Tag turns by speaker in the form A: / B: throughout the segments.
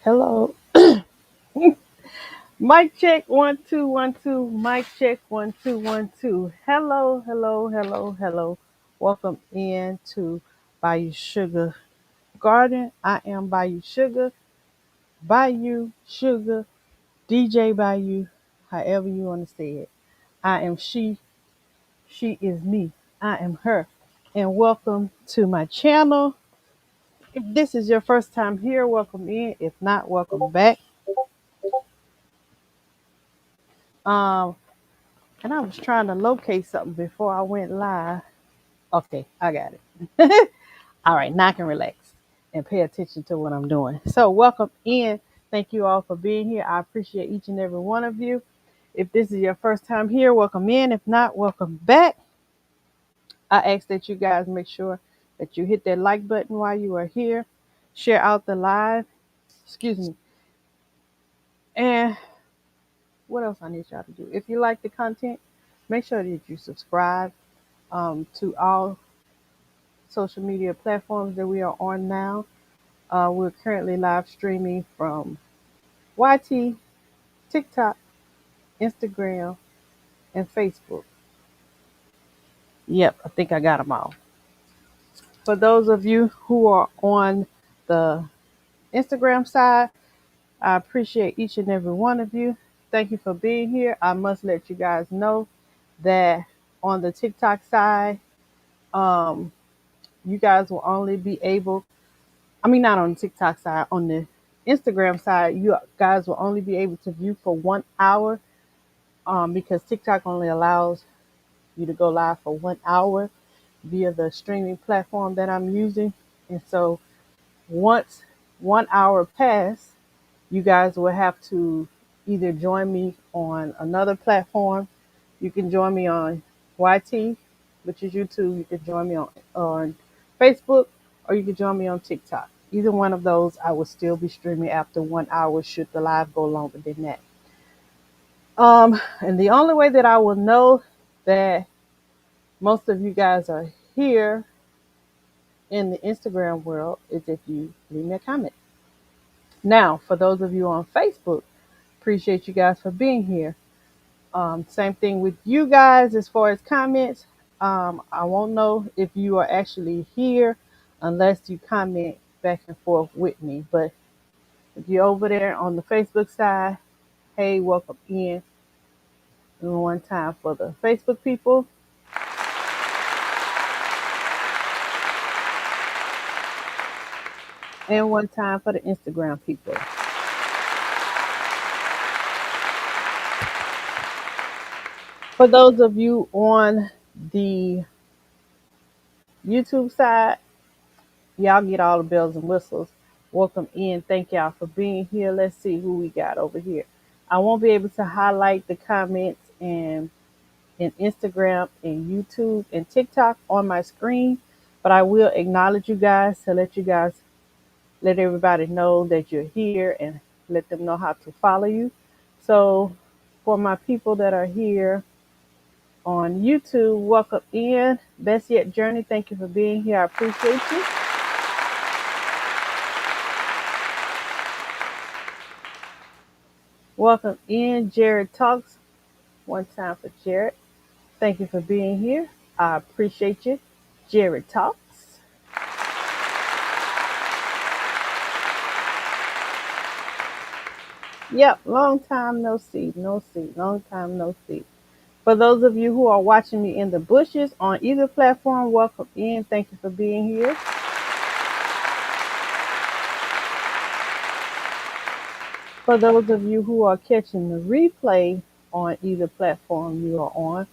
A: Hello. Mic check 1 2 1 2. Mic check 1 2 1 2. Hello, hello, hello, hello. Welcome in to Bayou Sugar Garden. I am Bayou Sugar, Bayou Sugar, DJ Bayou, however you want to say it. I am she is me. I am her. And welcome to my channel. If this is your first time here, welcome in. If not, welcome back. Um, and I was trying to locate something before I went live. Okay, I got it. All right, now I can relax and pay attention to what I'm doing. So, welcome in. Thank you all for being here. I appreciate each and every one of you. If this is your first time here, welcome in. If not, welcome back. I ask that you guys make sure that you hit that like button while you are here. Share out the live. Excuse me. And what else I need y'all to do? If you like the content, make sure that you subscribe to all social media platforms that we are on now. We're currently live streaming from YT, TikTok, Instagram, and Facebook. Yep, I think I got them all. For those of you who are on the Instagram side, I appreciate each and every one of you. Thank you for being here. I must let you guys know that on the TikTok side, um, you guys will only be able, I mean, not on the TikTok side, on the Instagram side, you guys will only be able to view for 1 hour because TikTok only allows you to go live for 1 hour via the streaming platform that I'm using. And so once 1 hour pass, you guys will have to either join me on another platform. You can join me on YT, which is YouTube. You can join me on Facebook, or you can join me on TikTok. Either one of those, I will still be streaming after 1 hour should the live go longer than that. And the only way that I will know that most of you guys are here in the Instagram world is if you leave me a comment. Now, for those of you on Facebook, appreciate you guys for being here. Same thing with you guys as far as comments. I won't know if you are actually here unless you comment back and forth with me. But if you're over there on the Facebook side, hey, welcome in. And one time for the Facebook people and one time for the Instagram people. For those of you on the YouTube side, y'all get all the bells and whistles. Welcome in. Thank y'all for being here. Let's see who we got over here. I won't be able to highlight the comments and in Instagram and YouTube and TikTok on my screen, but I will acknowledge you guys to let everybody know that you're here and let them know how to follow you. So For my people that are here on YouTube, welcome in. Best Yet Journey, thank you for being here. I appreciate you. Welcome in, Jared Talks. One time for Jared. Thank you for being here. I appreciate you. Jared Talks. Yep, long time no see, long time no see. For those of you who are watching me in the bushes on either platform, welcome in. Thank you for being here. For those of you who are catching the replay on either platform you are on,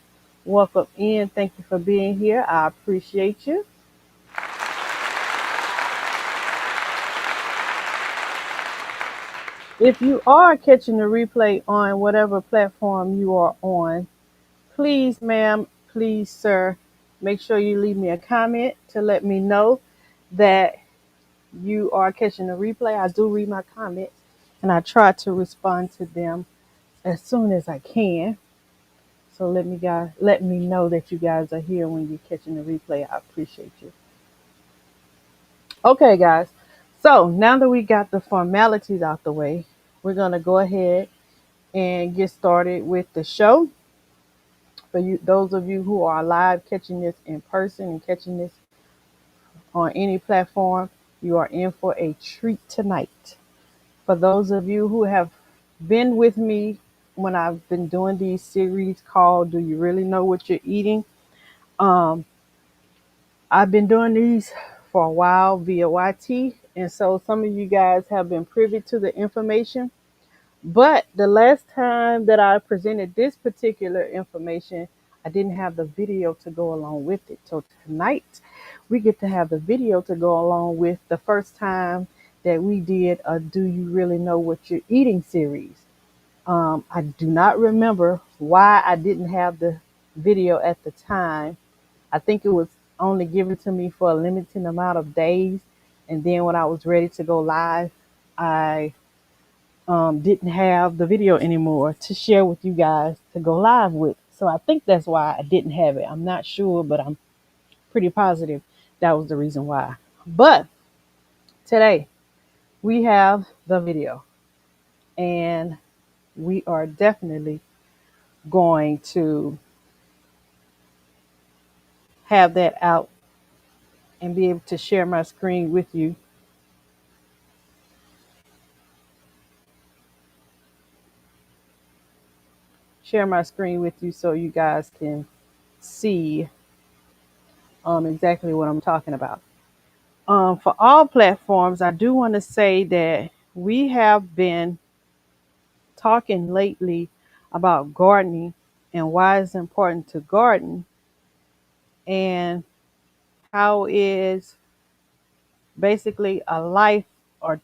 A: welcome in. Thank you for being here. I appreciate you. If you are catching the replay on whatever platform you are on, please, ma'am, please, sir, make sure you leave me a comment to let me know that you are catching the replay. I do read my comments and I try to respond to them as soon as I can. So let me know that you guys are here when you're catching the replay. I appreciate you. Okay, guys. So now that we got the formalities out the way, we're gonna go ahead and get started with the show. For you, those of you who are live catching this in person and catching this on any platform, you are in for a treat tonight. For those of you who have been with me when I've been doing these series called "Do You Really Know What You're Eating?" Um, I've been doing these for a while via YT, and so some of you guys have been privy to the information. But the last time that I presented this particular information, I didn't have the video to go along with it. So tonight, we get to have the video to go along with the first time that we did a "Do You Really Know What You're Eating" series. I do not remember why I didn't have the video at the time. I think it was only given to me for a limited amount of days. And then when I was ready to go live, I didn't have the video anymore to share with you guys to go live with. So I think that's why I didn't have it. I'm not sure, but I'm pretty positive that was the reason why. But today we have the video, and we are definitely going to have that out and be able to share my screen with you. Share my screen with you so you guys can see exactly what I'm talking about. For all platforms, I do want to say that we have been talking lately about gardening and why it's important to garden and how is basically a life or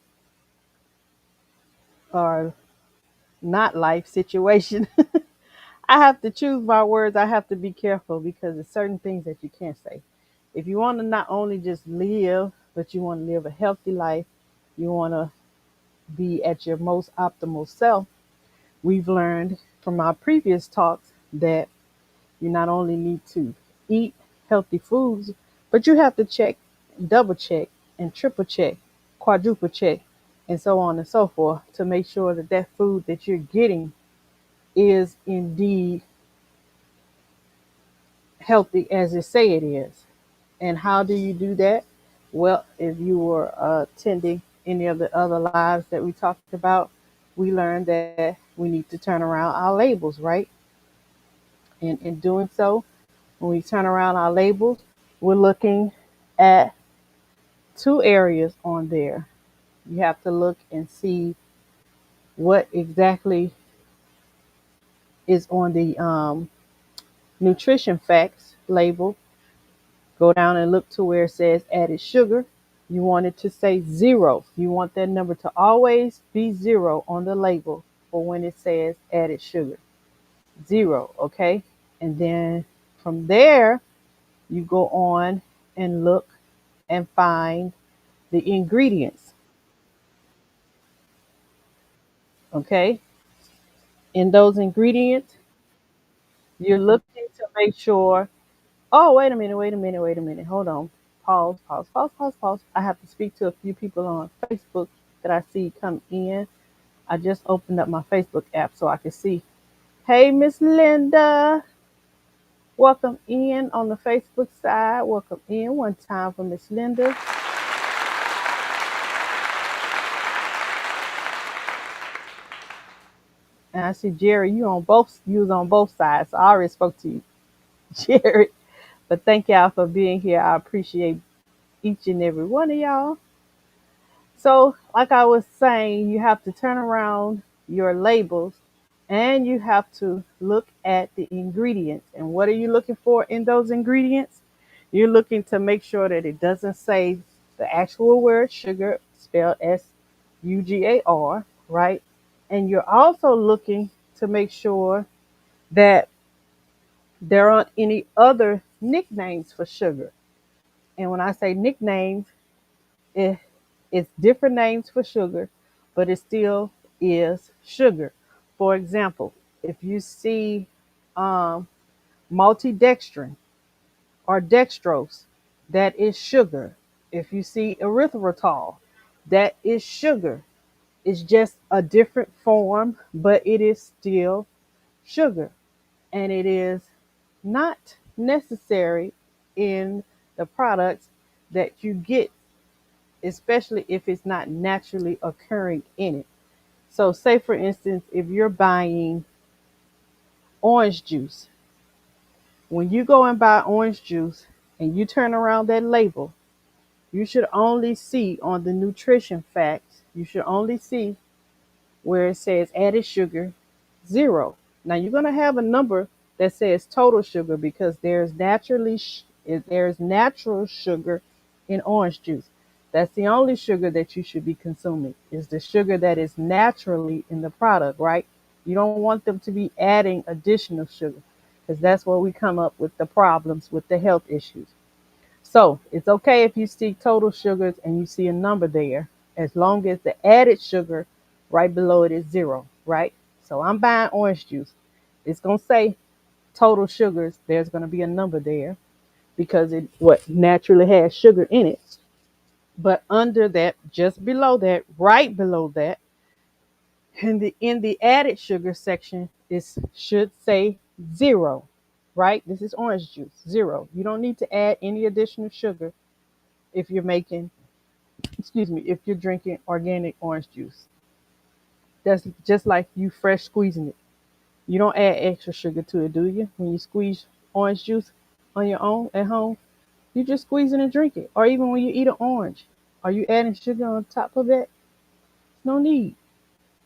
A: or not life situation. I have to choose my words. I have to be careful because there's certain things that you can't say. If you want to not only just live, but you want to live a healthy life, you want to be at your most optimal self, we've learned from our previous talks that you not only need to eat healthy foods, but you have to check, double check, and triple check, quadruple check, and so on and so forth to make sure that that food that you're getting is indeed healthy as it say it is. And how do you do that? Well, if you were attending any of the other lives that we talked about, we learned that we need to turn around our labels, right? And in doing so, when we turn around our labels, we're looking at two areas on there. You have to look and see what exactly is on the nutrition facts label. Go down and look to where it says added sugar. You want it to say 0. You want that number to always be 0 on the label for when it says added sugar. 0, okay? And then from there, you go on and look and find the ingredients, okay? In those ingredients, you're looking to make sure. Oh, wait a minute, wait a minute, wait a minute. Hold on. Pause, pause, pause, pause, pause. I have to speak to a few people on Facebook that I see come in. I just opened up my Facebook app so I can see. Hey, Miss Linda. Welcome in on the Facebook side. Welcome in one time for Miss Linda. And I see Jerry, you was on both sides. So I already spoke to you, Jerry. But thank y'all for being here. I appreciate each and every one of y'all. So, like I was saying, you have to turn around your labels and you have to look at the ingredients. And what are you looking for in those ingredients? You're looking to make sure that it doesn't say the actual word sugar, spelled SUGAR, right? And you're also looking to make sure that there aren't any other nicknames for sugar. And when I say nicknames, it, it's different names for sugar, but it still is sugar. For example, if you see um, maltodextrin or dextrose, that is sugar. If you see erythritol, that is sugar. It's just a different form, but it is still sugar. And it is not necessary in the products that you get, especially if it's not naturally occurring in it. So, say for instance, if you're buying orange juice, when you go and buy orange juice and you turn around that label, you should only see on the nutrition facts, you should only see where it says added sugar 0. Now you're going to have a number that says total sugar because there's natural sugar in orange juice. That's the only sugar that you should be consuming is the sugar that is naturally in the product, right? You don't want them to be adding additional sugar because that's where we come up with the problems with the health issues. So it's okay if you see total sugars and you see a number there, as long as the added sugar right below it is 0, right? So I'm buying orange juice. It's gonna say total sugars. There's gonna be a number there because it what naturally has sugar in it. But under that, just below that, right below that, in the added sugar section, it should say 0, right? This is orange juice, 0. You don't need to add any additional sugar if you're making if you're drinking organic orange juice. That's just like you fresh squeezing it. You don't add extra sugar to it, do you? When you squeeze orange juice on your own at home, you just squeeze it and drink it. Or even when you eat an orange, are you adding sugar on top of it? No need.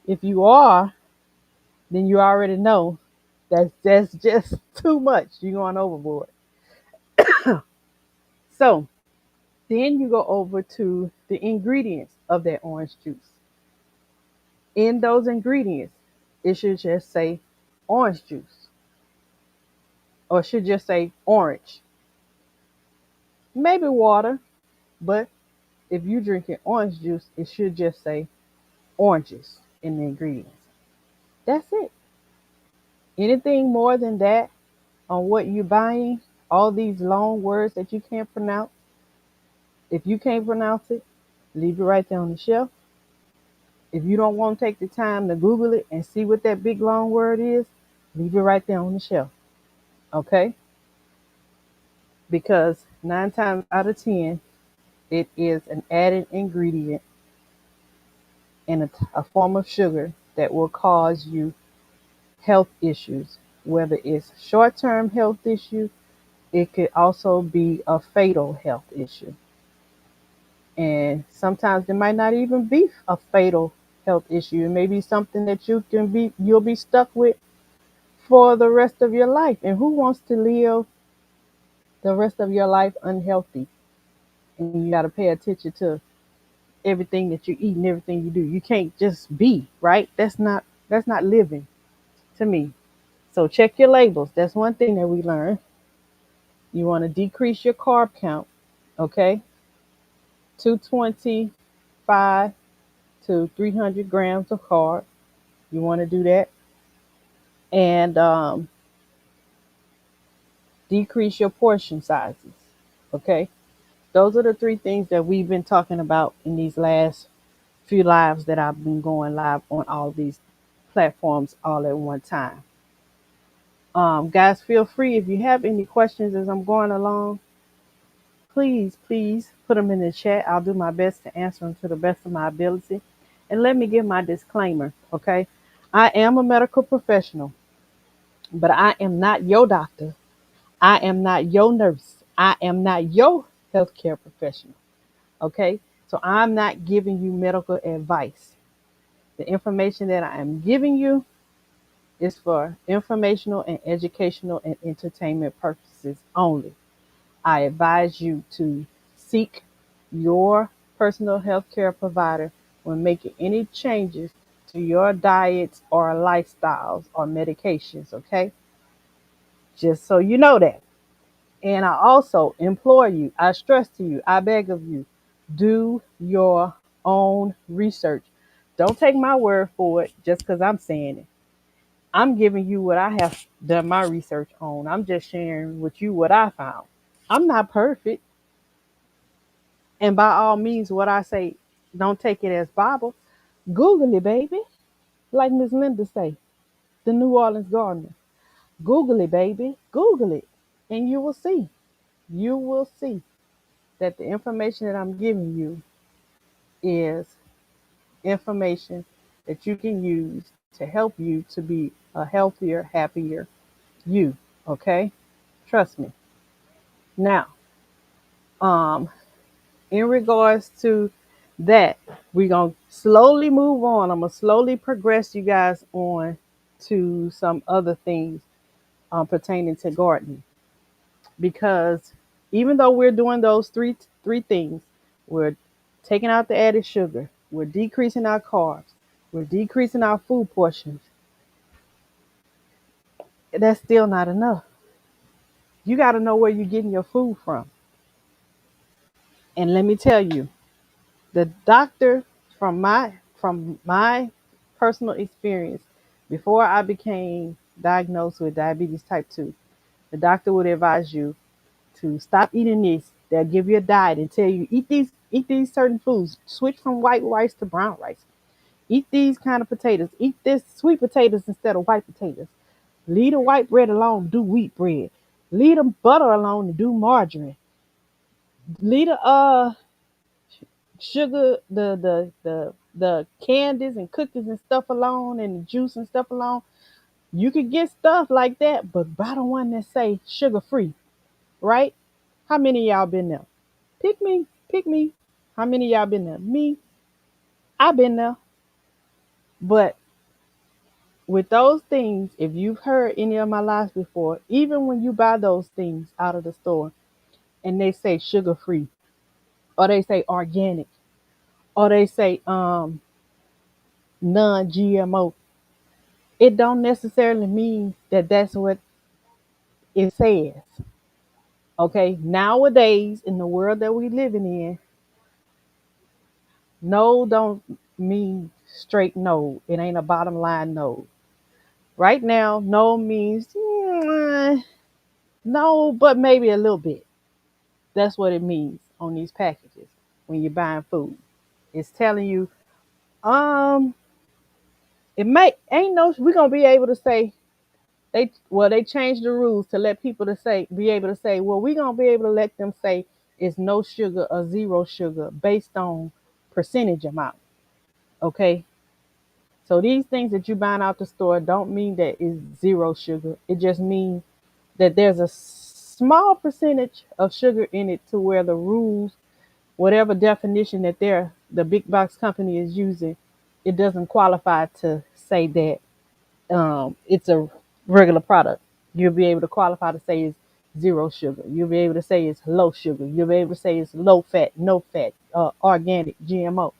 A: If you are, then you already know that's just too much. You're going overboard. So then you go over to the ingredients of that orange juice. In those ingredients, it should just say orange juice or it should just say orange. Maybe water, but if you're drinking orange juice, it should just say oranges in the ingredients. That's it. Anything more than that on what you're buying, all these long words that you can't pronounce, if you can't pronounce it, leave it right there on the shelf. If you don't want to take the time to Google it and see what that big long word is, leave it right there on the shelf. Okay? Because 9 times out of 10, it is an added ingredient in a form of sugar that will cause you health issues, whether it's short term health issue, it could also be a fatal health issue. And sometimes it might not even be a fatal health issue. It may be something that you'll be stuck with for the rest of your life. And who wants to live the rest of your life unhealthy? And you got to pay attention to everything that you eat and everything you do. You can't just be, right? That's not living to me. So check your labels. That's one thing that we learn. You want to decrease your carb count, okay? 225 to 300 grams of carb. You want to do that. and decrease your portion sizes. Okay, those are the three things that we've been talking about in these last few lives that I've been going live on all these platforms all at one time. Guys, feel free if you have any questions as I'm going along. Please put them in the chat. I'll do my best to answer them to the best of my ability. And let me give my disclaimer, okay? I am a medical professional, but I am not your doctor. I am not your nurse. I am not your healthcare professional, okay? So I'm not giving you medical advice. The information that I am giving you is for informational and educational and entertainment purposes only. I advise you to seek your personal health care provider when making any changes to your diets or lifestyles or medications, okay? Just so you know that. And I also implore you, I stress to you, I beg of you, do your own research. Don't take my word for it just because I'm saying it. I'm giving you what I have done my research on. I'm just sharing with you what I found. I'm not perfect. And by all means, what I say, don't take it as Bible. Google it, baby. Like Miss Linda say, the New Orleans Gardener. Google it, baby. Google it. And you will see. You will see that the information that I'm giving you is information that you can use to help you to be a healthier, happier you. Okay? Trust me. Now, um, in regards to that, we're going to slowly move on. I'm going to slowly progress you guys on to some other things pertaining to gardening. Because even though we're doing those three things, we're taking out the added sugar, we're decreasing our carbs, we're decreasing our food portions, that's still not enough. You got to know where you're getting your food from. And let me tell you, the doctor, from my personal experience, before I became diagnosed with diabetes type 2, the doctor would advise you to stop eating this. They'll give you a diet and tell you eat these certain foods, switch from white rice to brown rice, eat these kind of potatoes, eat this sweet potatoes instead of white potatoes, leave the white bread alone, do wheat bread, leave the butter alone and do margarine, leave the sugar, the candies and cookies and stuff alone, and the juice and stuff alone. You could get stuff like that, but buy the one that say sugar free, right? How many of y'all been there? Pick me, pick me. How many of y'all been there? Me, I've been there. But with those things, if you've heard any of my lives before, even when you buy those things out of the store and they say sugar free, or they say organic, or they say non GMO, it don't necessarily mean that that's what it says. Okay, nowadays in the world that we living in, no don't mean straight no. It ain't a bottom line no. Right now, no means no, but maybe a little bit. That's what it means on these packages when you're buying food. It's telling you, um, it may ain't no. We're gonna be able to say they changed the rules to let people to say be able to say, well, we're gonna be able to let them say it's no sugar or zero sugar based on percentage amount. Okay. So these things that you buying out the store don't mean that it's zero sugar. It just means that there's a small percentage of sugar in it to where the rules, whatever definition that the big box company is using, it doesn't qualify to say that it's a regular product. You'll be able to qualify to say it's zero sugar. You'll be able to say it's low sugar. You'll be able to say it's low fat, no fat, organic, GMO.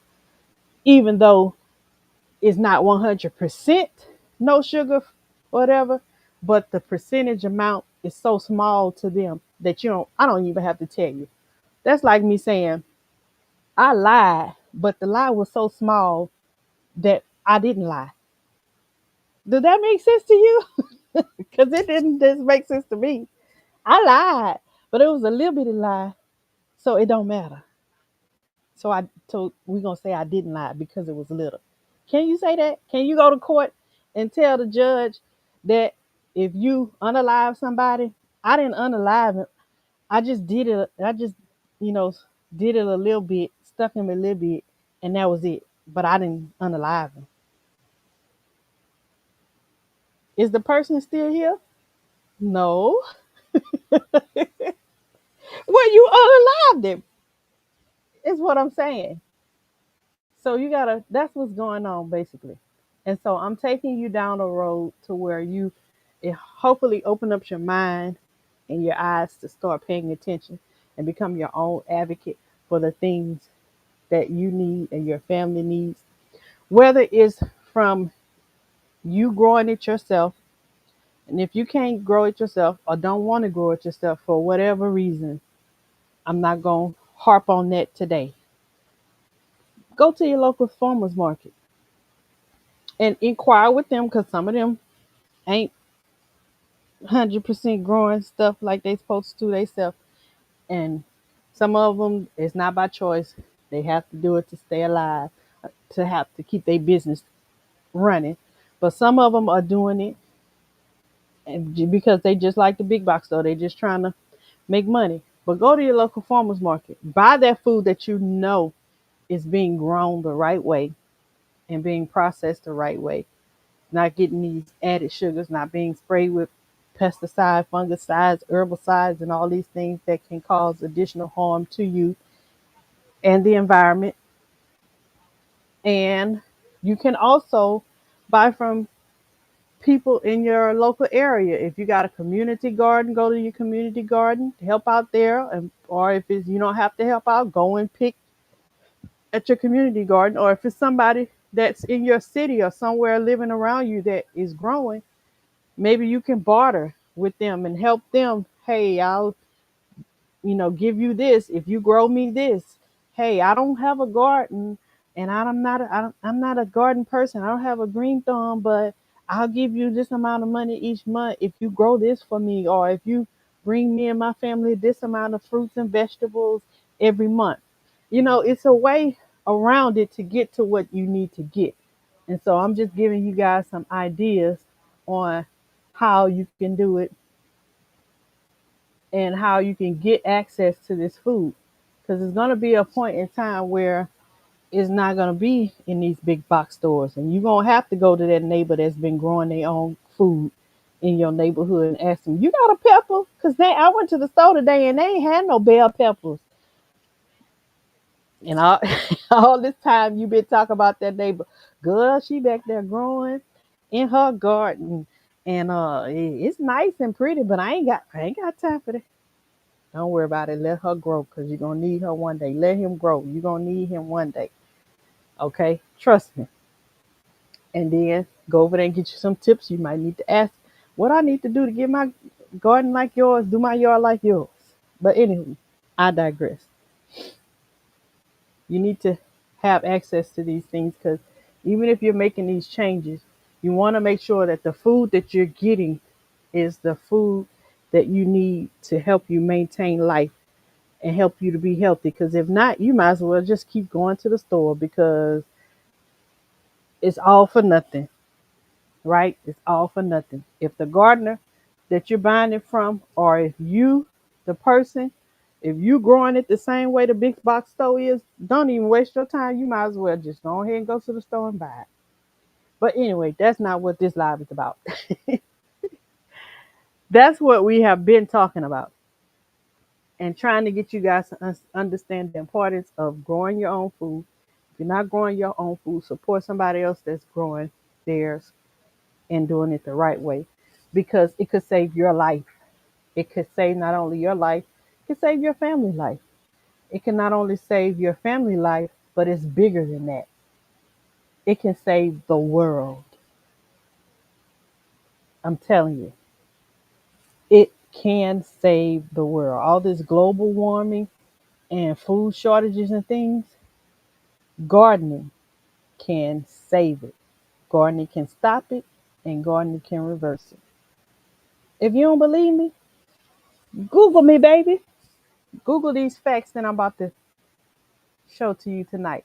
A: Even though it's not 100% no sugar, whatever, but the percentage amount is so small to them that I don't even have to tell you. That's like me saying, I lied, but the lie was so small that I didn't lie. Did that make sense to you? Because it didn't just make sense to me. I lied, but it was a little bitty lie, so it don't matter. So we're gonna say I didn't lie because it was little. Can you say that? Can you go to court and tell the judge that if you unalive somebody, I didn't unalive him. I just did it. I just, you know, did it a little bit, stuck him a little bit, and that was it. But I didn't unalive him. Is the person still here? No. Well, you unalived him. Is what I'm saying. So you gotta. That's what's going on basically. And so I'm taking you down a road to where you, it hopefully open up your mind and your eyes to start paying attention and become your own advocate for the things that you need and your family needs, whether it's from you growing it yourself. And if you can't grow it yourself or don't want to grow it yourself for whatever reason, I'm not going to harp on that today. Go to your local farmers market and inquire with them because some of them ain't 100% growing stuff like they supposed to themselves. And some of them, it's not by choice. They have to do it to stay alive, to have to keep their business running. But some of them are doing it and because they just like the big box store. They just trying to make money. But go to your local farmers market. Buy that food that you know is being grown the right way and being processed the right way. Not getting these added sugars, not being sprayed with pesticides, fungicides, herbicides, and all these things that can cause additional harm to you and the environment. And you can also buy from people in your local area. If you got a community garden, go to your community garden, help out there, and or if it's, you don't have to help out, go and pick at your community garden. Or if it's somebody that's in your city or somewhere living around you that is growing, maybe you can barter with them and help them. Hey, I'll, give you this if you grow me this. Hey, I don't have a garden, and I'm not a garden person. I don't have a green thumb, but I'll give you this amount of money each month if you grow this for me, or if you bring me and my family this amount of fruits and vegetables every month. It's a way around it to get to what you need to get. And so I'm just giving you guys some ideas on how you can do it and how you can get access to this food. Because there's going to be a point in time where it's not going to be in these big box stores. And you're going to have to go to that neighbor that's been growing their own food in your neighborhood and ask them, you got a pepper? Because I went to the store today and they ain't had no bell peppers. And all, all this time you've been talking about that neighbor. Girl, she back there growing in her garden. And it's nice and pretty, but I ain't got time for that. Don't worry about it. Let her grow because you're going to need her one day. Let him grow. You're going to need him one day. Okay? Trust me. And then go over there and get you some tips. You might need to ask what I need to do to get my garden like yours, do my yard like yours. But anyway, I digress. You need to have access to these things because even if you're making these changes, you want to make sure that the food that you're getting is the food that you need to help you maintain life and help you to be healthy. Because if not, you might as well just keep going to the store because it's all for nothing, right? It's all for nothing. If the gardener that you're buying it from, or if you, the person, if you growing it the same way the big box store is, don't even waste your time. You might as well just go ahead and go to the store and buy it. But anyway, that's not what this live is about. That's what we have been talking about and trying to get you guys to understand the importance of growing your own food. If you're not growing your own food, support somebody else that's growing theirs and doing it the right way because it could save your life. It could save not only your life, it could save your family life. It can not only save your family life, but it's bigger than that. It can save the world. I'm telling you, it can save the world. All this global warming and food shortages and things, gardening can save it. Gardening can stop it. and gardening can reverse it. If you don't believe me, Google me, baby. Google these facts that I'm about to show to you tonight.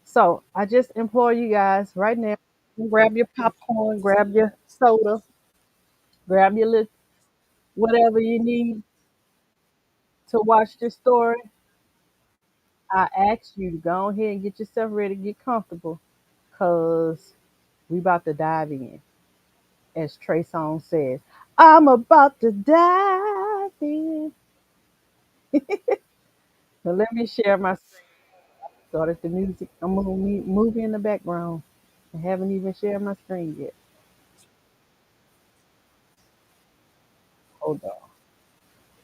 A: So I just implore you guys right now, grab your popcorn, grab your soda, grab your little whatever you need to watch this story. I ask you to go ahead and get yourself ready, get comfortable, cause we about to dive in. As Trey Songz says, I'm about to dive in. So let me share my started the music. I'm moving in the background. I haven't even shared my screen yet. Hold on.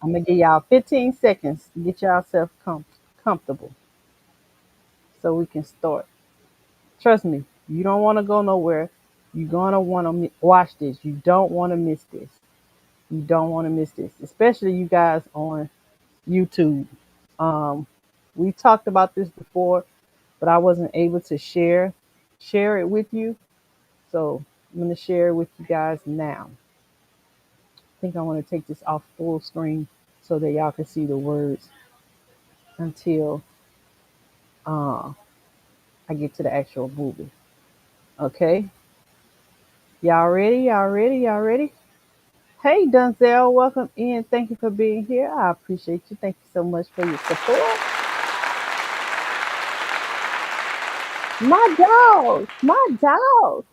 A: I'm gonna give y'all 15 seconds to get yourself comfortable so we can start. Trust me, you don't want to go nowhere. You're gonna want to watch this. You don't want to miss this. You don't want to miss this, especially you guys on YouTube. Um, we talked about this before, but I wasn't able to share it with you. So I'm gonna share it with you guys now. I think I want to take this off full screen so that y'all can see the words until uh, I get to the actual movie. Okay, y'all ready? Y'all ready? Y'all ready? Hey, Dunzel, welcome in. Thank you for being here. I appreciate you. Thank you so much for your support.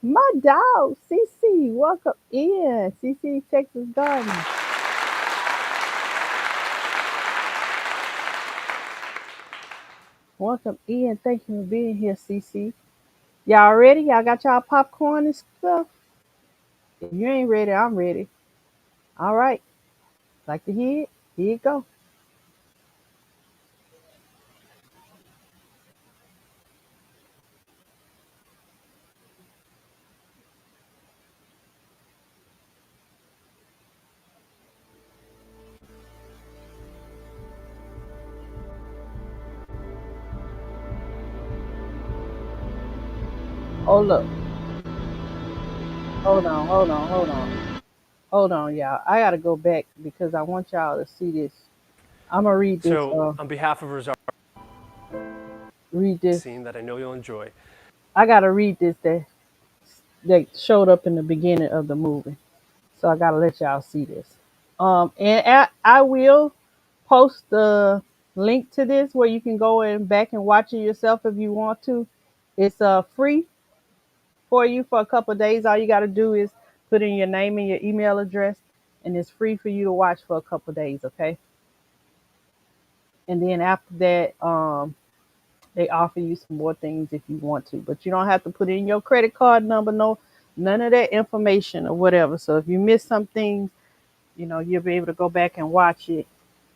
A: My dog, CC, welcome in. CC Texas Garden. Welcome in. Thank you for being here, CC. Y'all ready? Y'all got y'all popcorn and stuff? If you ain't ready, I'm ready. All right. Like to hear it? Here you go. Hold up. Hold on, y'all. I gotta go back because I want y'all to see this. I'm gonna read this.
B: So, on behalf of Rosar,
A: Read this.
B: scene that I know you'll enjoy.
A: I gotta read this that showed up in the beginning of the movie. So I gotta let y'all see this. And I will post the link to this where you can go and back and watch it yourself if you want to. It's free for you for a couple of days. All you gotta do is put in your name and your email address, and it's free for you to watch for a couple of days. Okay. And then after that, they offer you some more things if you want to, but you don't have to put in your credit card number, no, none of that information or whatever. So if you miss some things, you'll be able to go back and watch it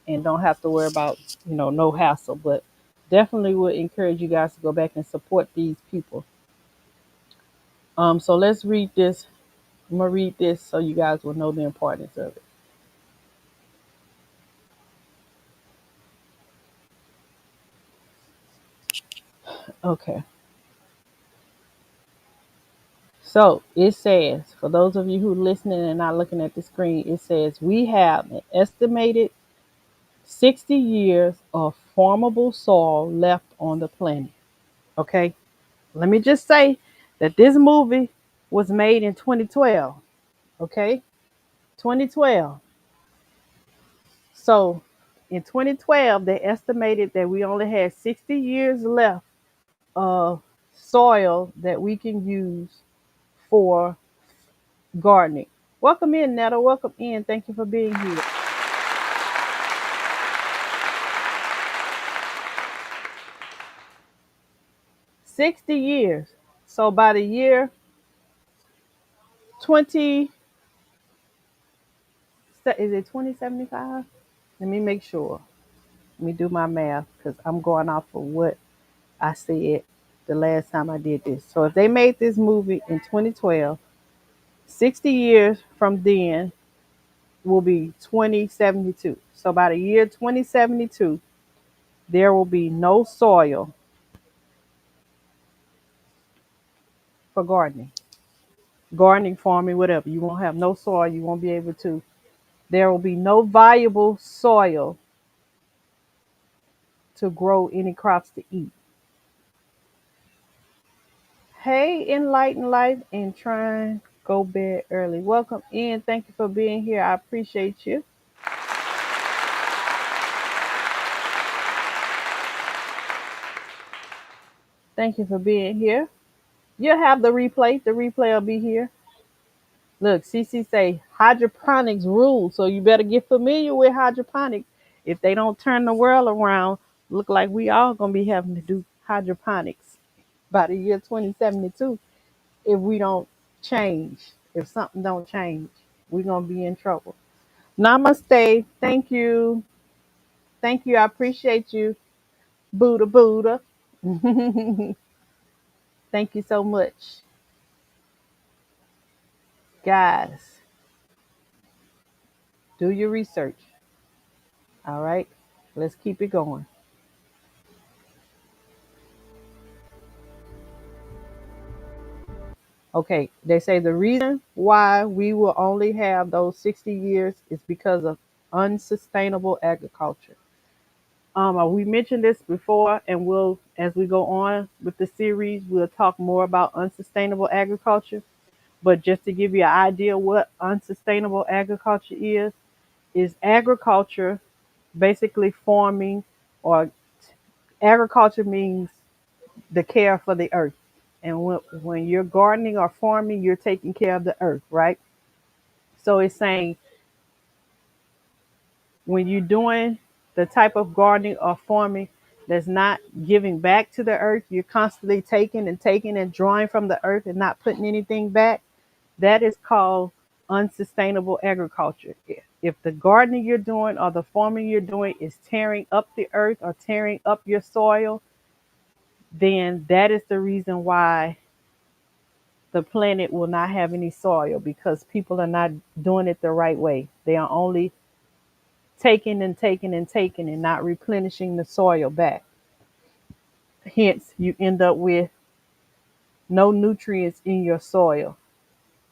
A: and don't have to worry about, no hassle. But definitely would encourage you guys to go back and support these people. So let's read this. I'm gonna read this so you guys will know the importance of it. Okay. So it says, for those of you who are listening and not looking at the screen, it says we have an estimated 60 years of formable soil left on the planet. Okay. Let me just say that this movie was made in 2012. Okay. 2012. So in 2012, they estimated that we only had 60 years left of soil that we can use for gardening. Welcome in, Netta. Welcome in. Thank you for being here. 60 years. So by the year 20, is it 2075? Let me make sure. Let me do my math because I'm going off of what I said the last time I did this. So if they made this movie in 2012, 60 years from then will be 2072. So by the year 2072, there will be no soil for gardening. gardening, farming, whatever. You won't have no soil. You won't be able to. There will be no viable soil to grow any crops to eat. Hey, Enlighten Life and trying go bed early. Welcome in. Thank you for being here. I appreciate you. Thank you for being here. You'll have the replay. The replay will be here. Look, CC say hydroponics rules, so you better get familiar with hydroponics. If they don't turn the world around, look like we all gonna be having to do hydroponics by the year 2072 if we don't change. If something don't change, we're gonna be in trouble. Namaste. Thank you. Thank you. I appreciate you. Buddha Buddha. Thank you so much. Guys, do your research. All right. Let's keep it going. Okay, they say the reason why we will only have those 60 years is because of unsustainable agriculture. We mentioned this before, and we'll, as we go on with the series, we'll talk more about unsustainable agriculture. But just to give you an idea what unsustainable agriculture is agriculture basically farming, or agriculture means the care for the earth. And when you're gardening or farming, you're taking care of the earth, right? So it's saying when you're doing the type of gardening or farming that's not giving back to the earth, you're constantly taking and taking and drawing from the earth and not putting anything back. That is called unsustainable agriculture. If the gardening you're doing or the farming you're doing is tearing up the earth or tearing up your soil, then that is the reason why the planet will not have any soil, because people are not doing it the right way. They are only taking and taking and taking and not replenishing the soil back. Hence, you end up with no nutrients in your soil.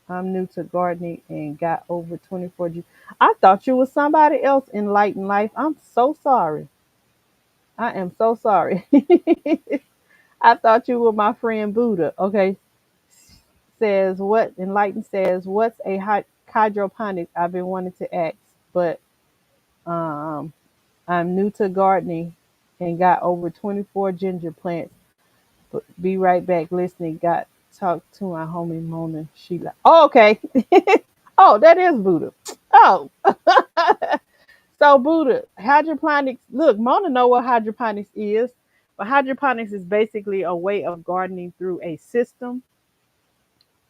A: I'm new to gardening and got over 24 G. I thought you was somebody else in Light and Life. I'm so sorry. I am so sorry. I thought you were my friend Buddha. Okay. Says what Enlighten says, what's a hydroponic? I've been wanting to ask, but um, I'm new to gardening and got over 24 ginger plants. But be right back listening. Got talk to my homie Mona Sheila. Oh, okay. Oh, that is Buddha. Oh, so Buddha, hydroponics. Look, Mona know what hydroponics is, but hydroponics is basically a way of gardening through a system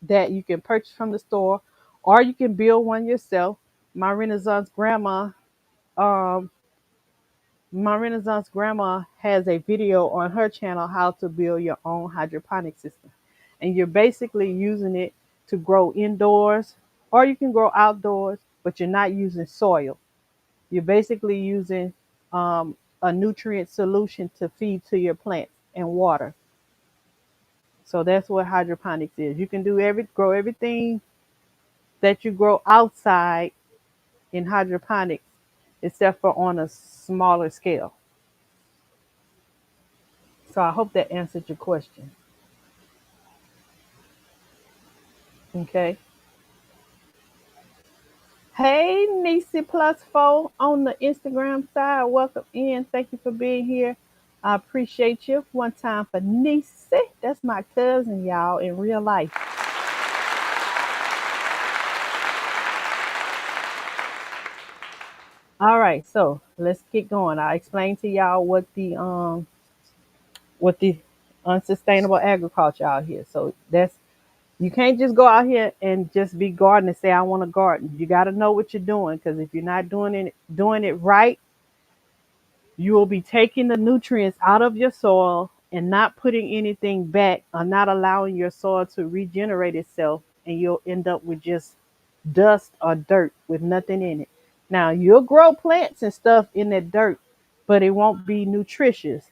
A: that you can purchase from the store, or you can build one yourself. My Renaissance grandma, um, my Renaissance grandma has a video on her channel how to build your own hydroponic system, and you're basically using it to grow indoors, or you can grow outdoors, but you're not using soil. You're basically using a nutrient solution to feed to your plants and water. So that's what hydroponics is. You can do grow everything that you grow outside in hydroponics, except for on a smaller scale. So I hope that answered your question. Okay. Hey, Nisi plus four on the Instagram side. Welcome in. Thank you for being here. I appreciate you. One time for Nisi. That's my cousin, y'all, in real life. All right, so let's get going. I explained to y'all what the unsustainable agriculture out here. So that's, you can't just go out here and just be gardening and say I want to garden. You got to know what you're doing, because if you're not doing it right, you will be taking the nutrients out of your soil and not putting anything back, or not allowing your soil to regenerate itself, and you'll end up with just dust or dirt with nothing in it. Now, you'll grow plants and stuff in that dirt, but it won't be nutritious,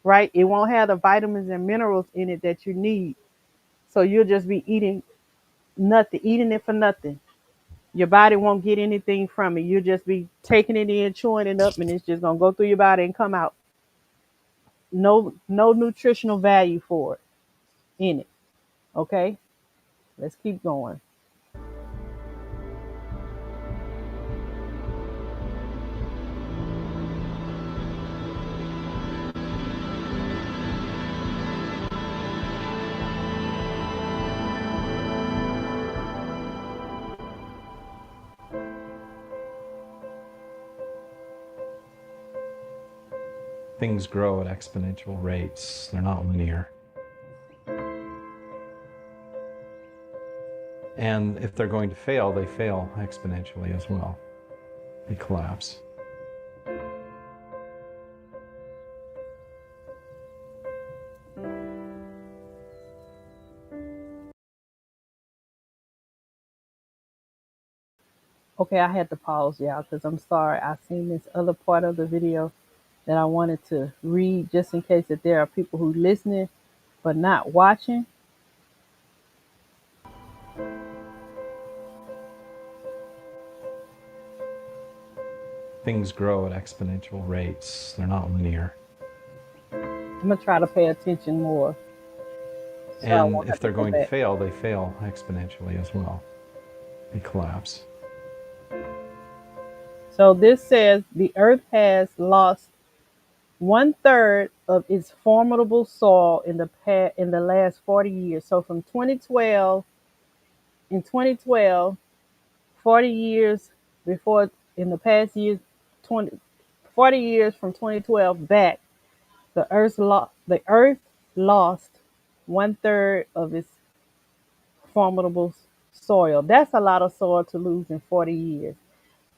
A: right? It won't have the vitamins and minerals in it that you need. So you'll just be eating nothing, eating it for nothing. Your body won't get anything from it. You'll just be taking it in, chewing it up, and it's just gonna go through your body and come out. No nutritional value for it in it. Okay? Let's keep going.
C: Things grow at exponential rates. They're not linear. And if they're going to fail, they fail exponentially as well. They collapse.
A: Okay, I had to pause, y'all, because I'm sorry. I seen this other part of the video that I wanted to read just in case that there are people who listening but not watching.
C: Things grow at exponential rates. They're not linear.
A: I'm gonna try to pay attention more. So I
C: And
A: won't
C: if
A: have
C: they're
A: go
C: going to
A: back.
C: fail, they fail exponentially as well. They collapse.
A: So this says the earth has lost 1/3 of its formidable soil in the last 40 years. So from 2012, 40 years before, in the past years, 40 years from 2012 back, the earth lost 1/3 of its formidable soil. That's a lot of soil to lose in 40 years.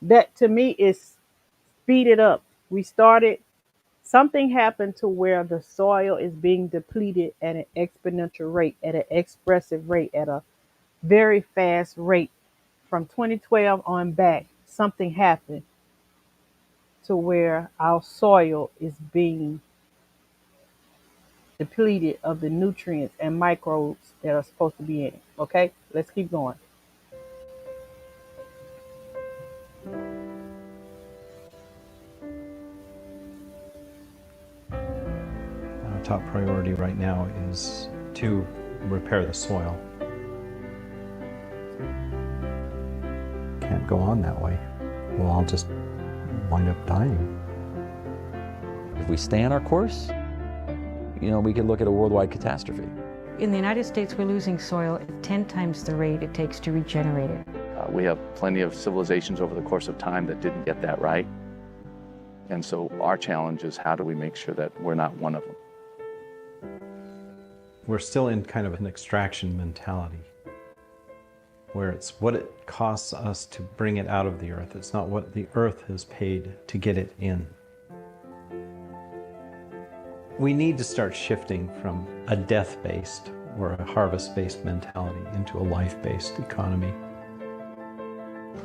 A: That to me is speeded up. We started, something happened to where the soil is being depleted at an exponential rate, at an expressive rate, at a very fast rate. From 2012 on back, something happened to where our soil is being depleted of the nutrients and microbes that are supposed to be in it. Okay, let's keep going.
C: Our top priority right now is to repair the soil. Can't go on that way. We'll all just wind up dying.
D: If we stay on our course, we could look at a worldwide catastrophe.
E: In the United States, we're losing soil at 10 times the rate it takes to regenerate it.
F: We have plenty of civilizations over the course of time that didn't get that right. And so our challenge is, how do we make sure that we're not one of them?
C: We're still in kind of an extraction mentality, where it's what it costs us to bring it out of the earth. It's not what the earth has paid to get it in. We need to start shifting from a death-based or a harvest-based mentality into a life-based economy.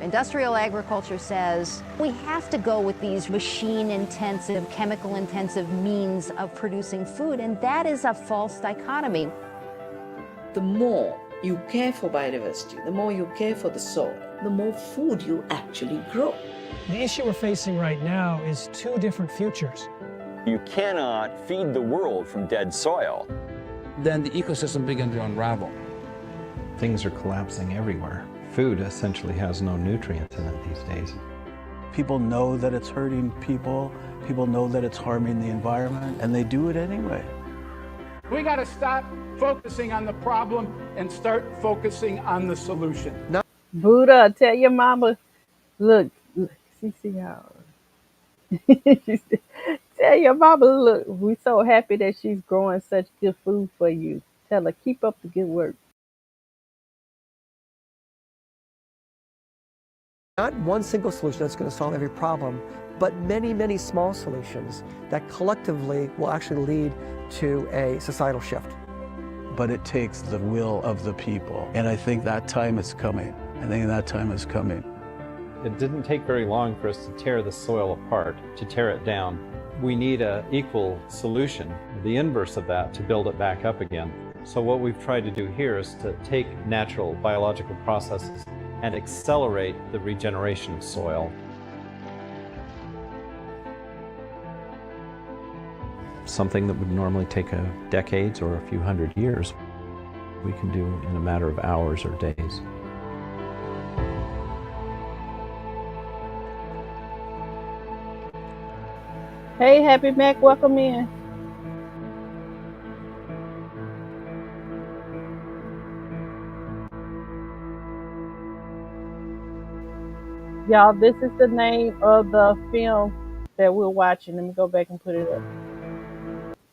G: Industrial agriculture says we have to go with these machine-intensive, chemical-intensive means of producing food, and that is a false dichotomy.
H: The more you care for biodiversity, the more you care for the soil, the more food you actually grow.
I: The issue we're facing right now is two different futures.
J: You cannot feed the world from dead soil.
K: Then the ecosystem begins to unravel.
C: Things are collapsing everywhere. Food essentially has no nutrients in it these days.
L: People know that it's hurting people. People know that it's harming the environment, and they do it anyway.
M: We got to stop focusing on the problem and start focusing on the solution.
A: Buddha, tell your mama, look, see how. Tell your mama, look, we're so happy that she's growing such good food for you. Tell her, keep up the good work.
N: Not one single solution that's going to solve every problem, but many, many small solutions that collectively will actually lead to a societal shift.
L: But it takes the will of the people, and I think that time is coming. I think that time is coming.
C: It didn't take very long for us to tear the soil apart, to tear it down. We need an equal solution, the inverse of that, to build it back up again. So what we've tried to do here is to take natural biological processes and accelerate the regeneration of soil. Something that would normally take decades or a few hundred years, we can do in a matter of hours or days.
A: Hey, Happy Mac, welcome in. Y'all, this is the name of the film that we're watching. Let me go back and put it up.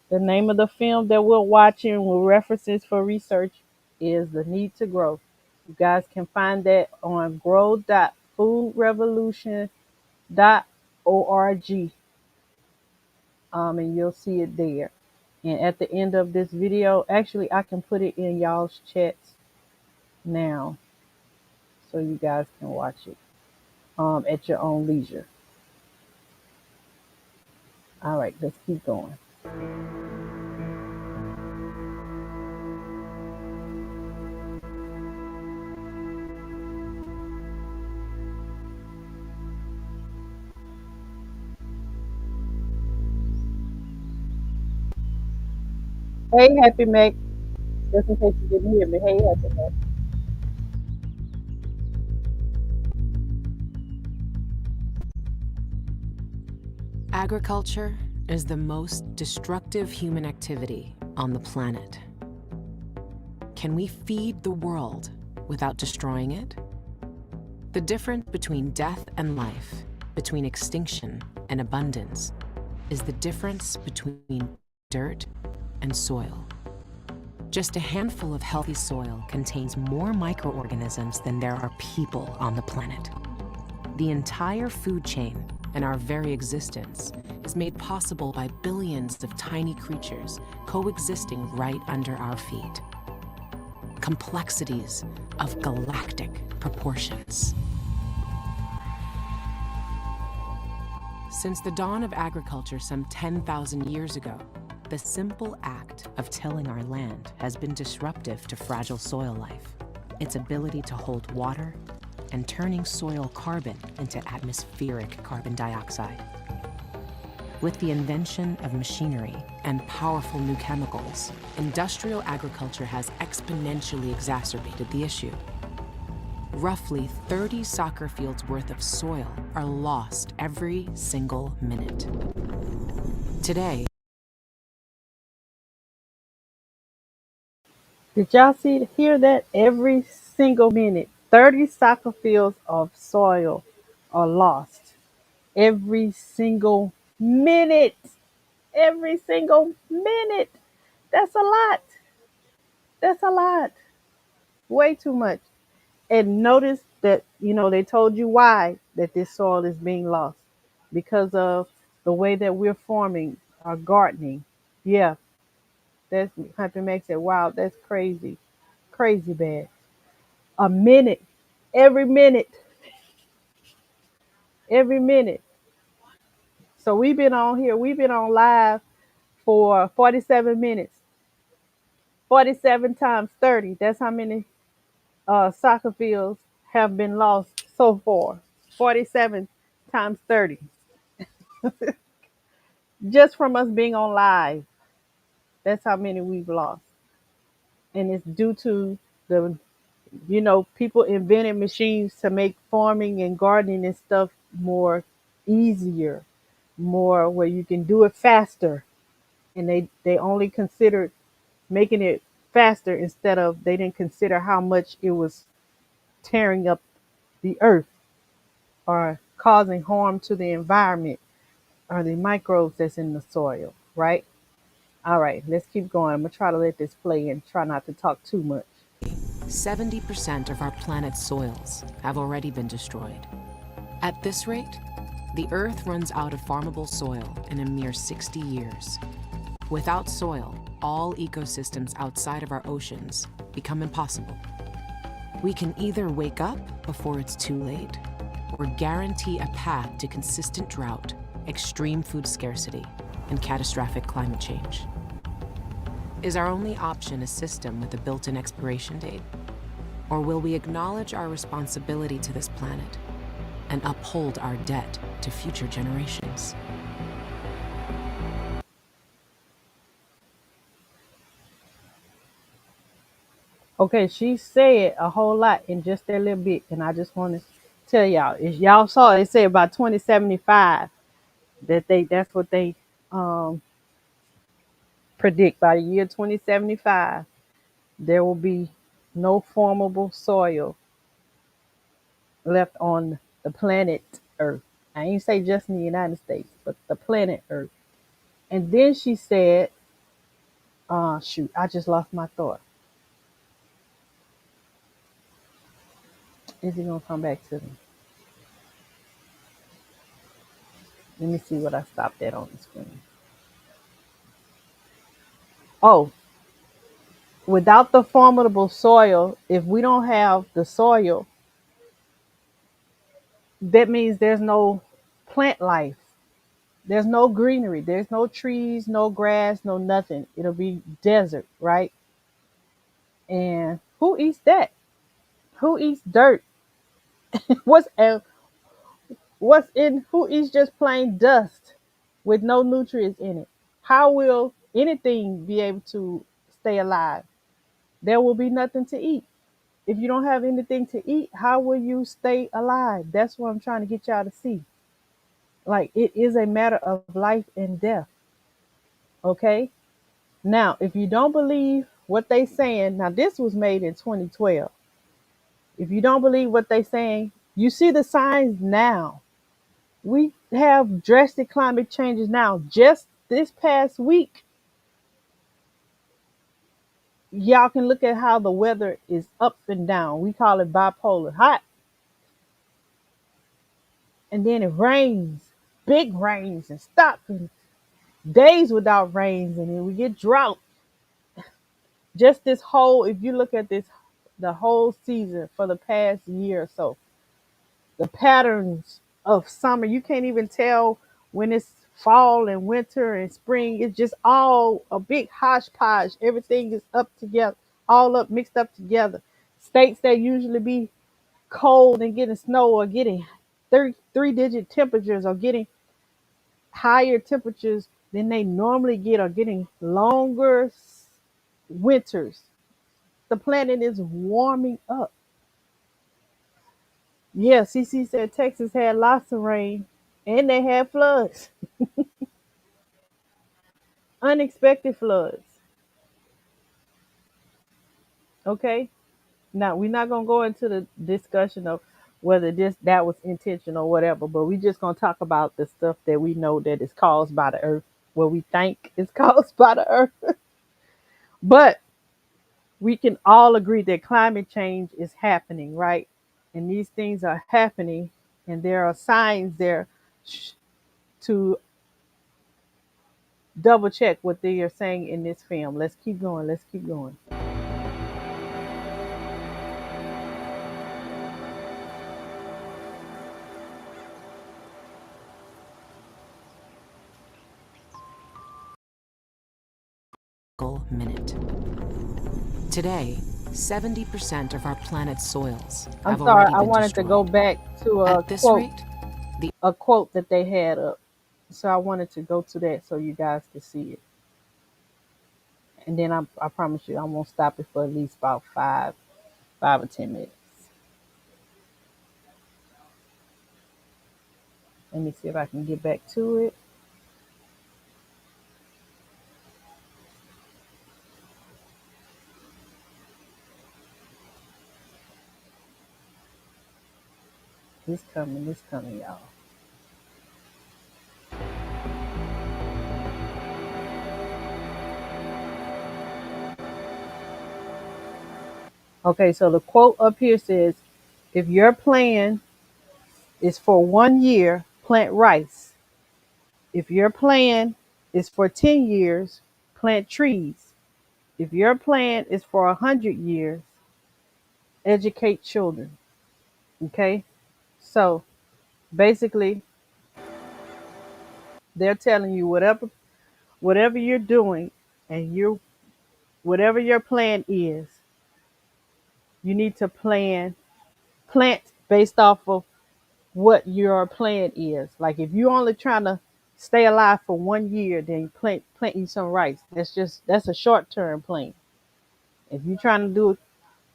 A: The name of the film that we're watching with references for research is The Need to Grow. You guys can find that on grow.foodrevolution.org. And you'll see it there. And at the end of this video, actually, I can put it in y'all's chats now so you guys can watch it at your own leisure. All right, let's keep going. Hey, Happy Mac. Just in case you didn't hear me. Hey, Happy Mac.
O: Agriculture is the most destructive human activity on the planet. Can we feed the world without destroying it? The difference between death and life, between extinction and abundance, is the difference between dirt and soil. Just a handful of healthy soil contains more microorganisms than there are people on the planet. The entire food chain and our very existence is made possible by billions of tiny creatures coexisting right under our feet. Complexities of galactic proportions. Since the dawn of agriculture some 10,000 years ago, the simple act of tilling our land has been disruptive to fragile soil life, its ability to hold water, and turning soil carbon into atmospheric carbon dioxide. With the invention of machinery and powerful new chemicals, industrial agriculture has exponentially exacerbated the issue. Roughly 30 soccer fields worth of soil are lost every single minute. Today,
A: did y'all hear that? Every single minute, 30 soccer fields of soil are lost. Every single minute. Every single minute. That's a lot. That's a lot. Way too much. And notice that, they told you why that this soil is being lost. Because of the way that we're farming our gardening. Yeah. That's Happy Mac said, wow, that's crazy. Crazy bad. A minute. Every minute. Every minute. So we've been on here. We've been on live for 47 minutes. 47 times 30. That's how many soccer fields have been lost so far. 47 times 30. Just from us being on live. That's how many we've lost. And it's due to the, people invented machines to make farming and gardening and stuff more easier, more where you can do it faster. And they only considered making it faster instead of, they didn't consider how much it was tearing up the earth or causing harm to the environment or the microbes that's in the soil, right? All right, let's keep going. I'm going to try to let this play and try not to talk too much.
O: 70% of our planet's soils have already been destroyed. At this rate, the Earth runs out of farmable soil in a mere 60 years. Without soil, all ecosystems outside of our oceans become impossible. We can either wake up before it's too late, or guarantee a path to consistent drought, extreme food scarcity, and catastrophic climate change. Is our only option a system with a built-in expiration date? Or will we acknowledge our responsibility to this planet and uphold our debt to future generations?
A: Okay, she said a whole lot in just that little bit, and I just want to tell y'all, if y'all saw, they say about 2075 that's what they um, predict. By the year 2075, there will be no formable soil left on the planet Earth. I ain't say just in the United States, but the planet Earth. And then she said, shoot, I just lost my thought. Is he gonna come back to me? Let me see what I stopped at on the screen. Oh, without the formidable soil, if we don't have the soil, that means there's no plant life. There's no greenery. There's no trees, no grass, no nothing. It'll be desert, right? And who eats that? Who eats dirt? what's what's in who eats just plain dust with no nutrients in it? How will anything be able to stay alive? There will be nothing to eat. If you don't have anything to eat, how will you stay alive? That's what I'm trying to get y'all to see. Like, it is a matter of life and death. Okay? Now, if you don't believe what they saying, now this was made in 2012. If you don't believe what they saying, you see the signs now. We have drastic climate changes now. Just this past week, y'all can look at how the weather is up and down. We call it bipolar hot. And then it rains, big rains, and stop, and days without rains, and then we get drought. Just this whole, if you look at this, the whole season for the past year or so, the patterns of summer, you can't even tell when it's fall and winter and spring. It's just all a big hodgepodge. Everything is up together, all up mixed up together. States that usually be cold and getting snow or getting three-digit temperatures or getting higher temperatures than they normally get or getting longer winters. The planet is warming up. Yeah, CC said Texas had lots of rain and they had floods, unexpected floods. Okay, now we're not gonna go into the discussion of whether that was intentional or whatever, but we just gonna talk about the stuff that we know that is caused by the earth, what we think is caused by the earth. But we can all agree that climate change is happening, right? And these things are happening, and there are signs there to double check what they are saying in this film. Let's keep going. Let's keep going.
O: Minute. Today, 70% of our planet's soils
A: I'm
O: have
A: sorry,
O: already been
A: I wanted
O: destroyed.
A: to go back to
O: At this rate,
A: a quote that they had up. So I wanted to go to that so you guys could see it. And then I promise you I won't stop it for at least about 5 or 10 minutes. Let me see if I can get back to it. It's coming, y'all. Okay, so the quote up here says, if your plan is for 1 year, plant rice. If your plan is for 10 years, plant trees. If your plan is for 100 years, educate children. Okay, so basically, they're telling you whatever you're doing, and you're whatever your plan is, you need to plant based off of what your plan is. Like if you're only trying to stay alive for 1 year, then plant you some rice. That's a short-term plan. If you're trying to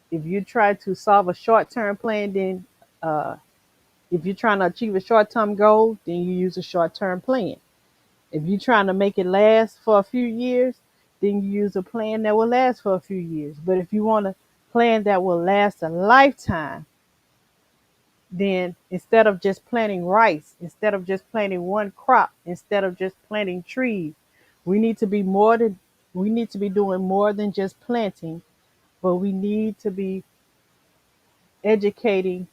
A: if you try to solve a short-term plan, then if you're trying to achieve a short-term goal, then you use a short-term plan. If you're trying to make it last for a few years, then you use a plan that will last for a few years. But if you want a plan that will last a lifetime, then instead of just planting rice, instead of just planting one crop, instead of just planting trees, we need to be doing more than just planting, but we need to be educating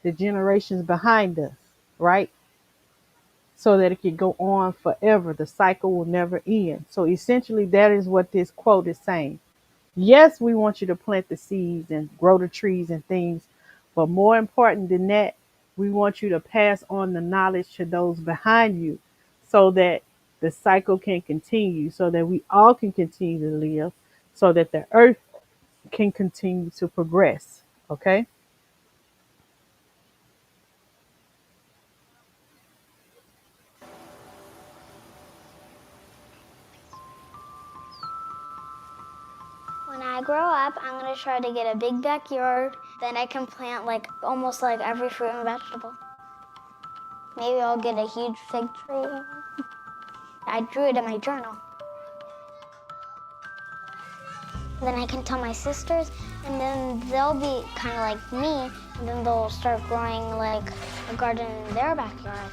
A: the generations behind us, right? So that it can go on forever. The cycle will never end. So essentially, that is what this quote is saying. Yes, we want you to plant the seeds and grow the trees and things, but more important than that, we want you to pass on the knowledge to those behind you so that the cycle can continue, so that we all can continue to live, so that the earth can continue to progress. Okay?
P: When I grow up, I'm gonna try to get a big backyard. Then I can plant like almost like every fruit and vegetable. Maybe I'll get a huge fig tree. I drew it in my journal. Then I can tell my sisters, and then they'll be kind of like me, and then they'll start growing like a garden in their backyard.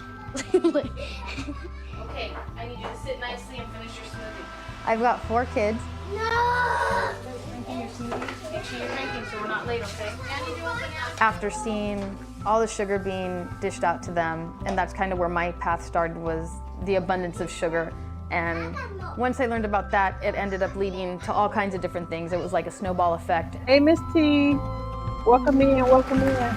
Q: Okay, I need you to sit nicely and finish your smoothie.
R: I've got 4 kids.
P: No!
Q: Drinking your smoothie? Make sure you're drinking so we're not late, okay?
R: After seeing all the sugar being dished out to them, and that's kind of where my path started, was the abundance of sugar. And once I learned about that, it ended up leading to all kinds of different things. It was like a snowball effect.
A: Hey, Miss T, welcome in, welcome in.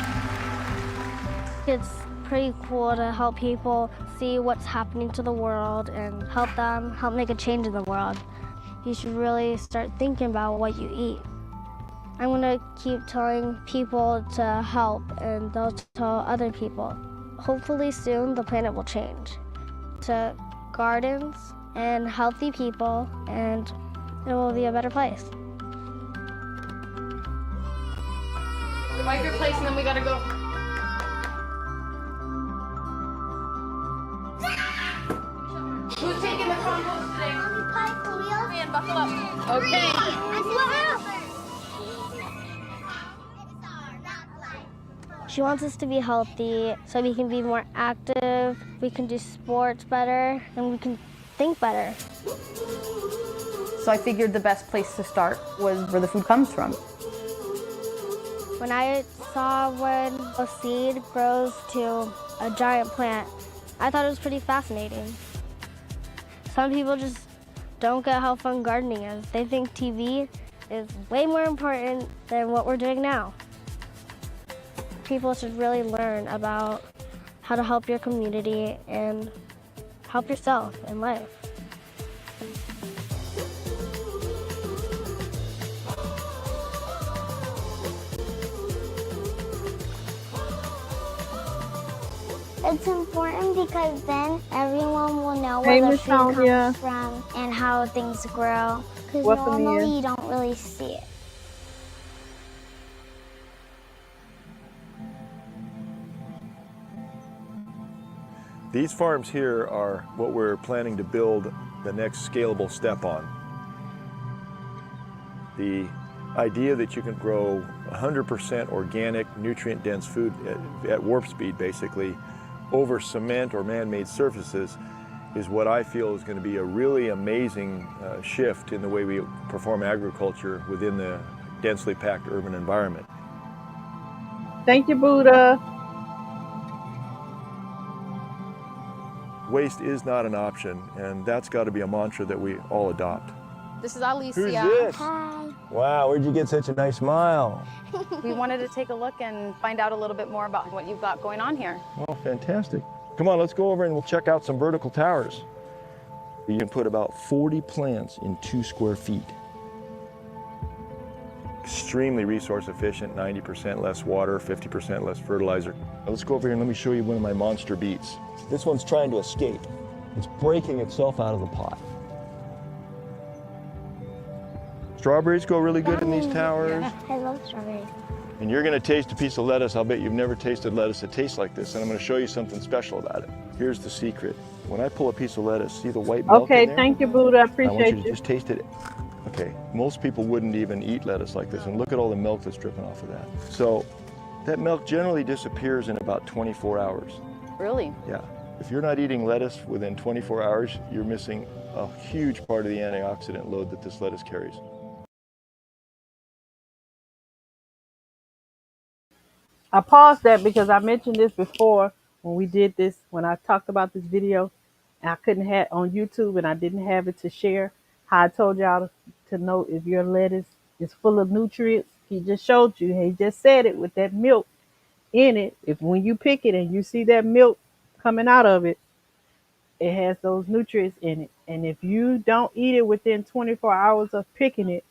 P: It's pretty cool to help people see what's happening to the world and help make a change in the world. You should really start thinking about what you eat. I'm gonna keep telling people to help, and they'll tell other people. Hopefully soon the planet will change to gardens and healthy people, and it will be a better place.
Q: Wipe your place and then we gotta go. Who's taking the compost today? Man, buckle up. Okay.
P: She wants us to be healthy so we can be more active, we can do sports better, and we can think better.
R: So I figured the best place to start was where the food comes from.
P: When I saw when a seed grows to a giant plant, I thought it was pretty fascinating. Some people just don't get how fun gardening is. They think TV is way more important than what we're doing now. People should really learn about how to help your community and help yourself in life. It's important because then everyone will know where the food comes from and how things grow. Because normally you don't really see it.
S: These farms here are what we're planning to build the next scalable step on. The idea that you can grow 100% organic, nutrient-dense food at warp speed, basically, over cement or man-made surfaces is what I feel is going to be a really amazing shift in the way we perform agriculture within the densely packed urban environment.
A: Thank you, Buddha.
S: Waste is not an option, and that's got to be a mantra that we all adopt.
R: This is Alicia.
J: Who's this?
P: Hi.
J: Wow, where'd you get such a nice smile?
R: We wanted to take a look and find out a little bit more about what you've got going on here.
S: Oh, fantastic. Come on, let's go over and we'll check out some vertical towers. You can put about 40 plants in 2 square feet. extremely resource efficient, 90% less water, 50% less fertilizer. Now let's go over here and let me show you one of my monster beets.
J: This one's trying to escape. It's breaking itself out of the pot.
S: Strawberries go really good in these towers.
P: I love strawberries.
S: And you're gonna taste a piece of lettuce. I'll bet you've never tasted lettuce that tastes like this. And I'm gonna show you something special about it. Here's the secret. When I pull a piece of lettuce, see the white milk
A: Okay,
S: in there?
A: thank you, Buddha. I
S: I want
A: appreciate
S: you to just taste it. Okay, most people wouldn't even eat lettuce like this, and look at all the milk that's dripping off of that. So that milk generally disappears in about 24 hours.
R: Really?
S: Yeah. If you're not eating lettuce within 24 hours, you're missing a huge part of the antioxidant load that this lettuce carries.
A: I paused that because I mentioned this before when we did this, when I talked about this video, and I couldn't have on YouTube and I didn't have it to share. How I told y'all to know if your lettuce is full of nutrients. He just showed you. He just said it with that milk in it. If when you pick it and you see that milk coming out of it, it has those nutrients in it. And if you don't eat it within 24 hours of picking it,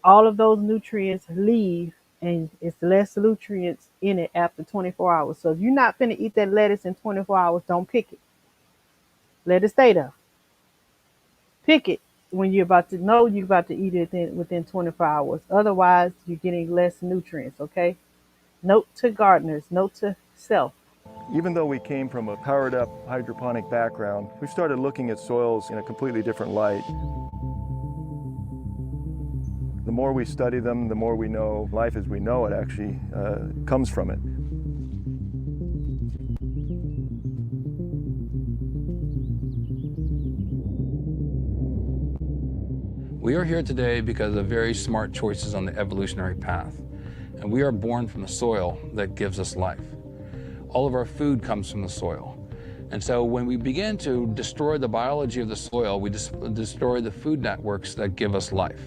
A: all of those nutrients leave and it's less nutrients in it after 24 hours. So if you're not going to eat that lettuce in 24 hours, don't pick it. Let it stay there. Pick it when you're about to know you're about to eat it within 24 hours. Otherwise, you're getting less nutrients, okay? Note to gardeners, note to self.
S: Even though we came from a powered up hydroponic background, we started looking at soils in a completely different light. The more we study them, the more we know life as we know it actually comes from it.
K: We are here today because of very smart choices on the evolutionary path. And we are born from the soil that gives us life. All of our food comes from the soil. And so when we begin to destroy the biology of the soil, we destroy the food networks that give us life.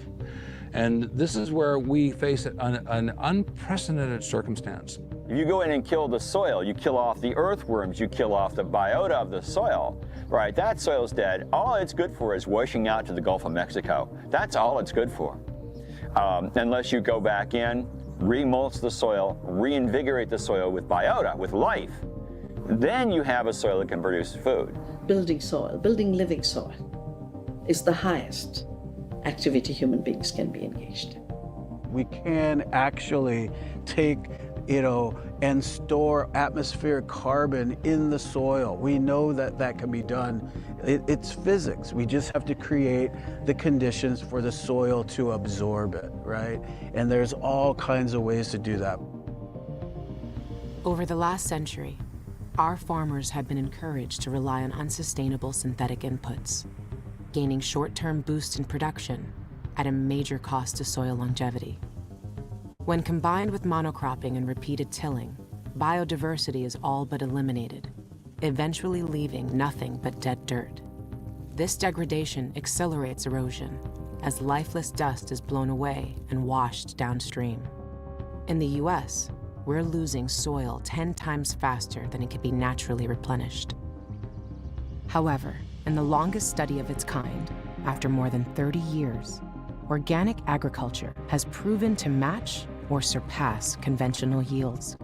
K: And this is where we face an unprecedented circumstance.
J: If you go in and kill the soil, you kill off the earthworms, you kill off the biota of the soil, right? That soil's dead. All it's good for is washing out to the Gulf of Mexico. That's all it's good for. Unless you go back in, remulch the soil, reinvigorate the soil with biota, with life. Then you have a soil that can produce food.
H: Building soil, building living soil is the highest activity human beings can be engaged in.
L: We can actually take, and store atmospheric carbon in the soil. We know that that can be done. It's physics. We just have to create the conditions for the soil to absorb it, right? And there's all kinds of ways to do that.
O: Over the last century, our farmers have been encouraged to rely on unsustainable synthetic inputs, gaining short-term boosts in production at a major cost to soil longevity. When combined with monocropping and repeated tilling, biodiversity is all but eliminated, eventually leaving nothing but dead dirt. This degradation accelerates erosion as lifeless dust is blown away and washed downstream. In the US, we're losing soil 10 times faster than it can be naturally replenished. However, in the longest study of its kind, after more than 30 years, organic agriculture has proven to match or surpass conventional yields,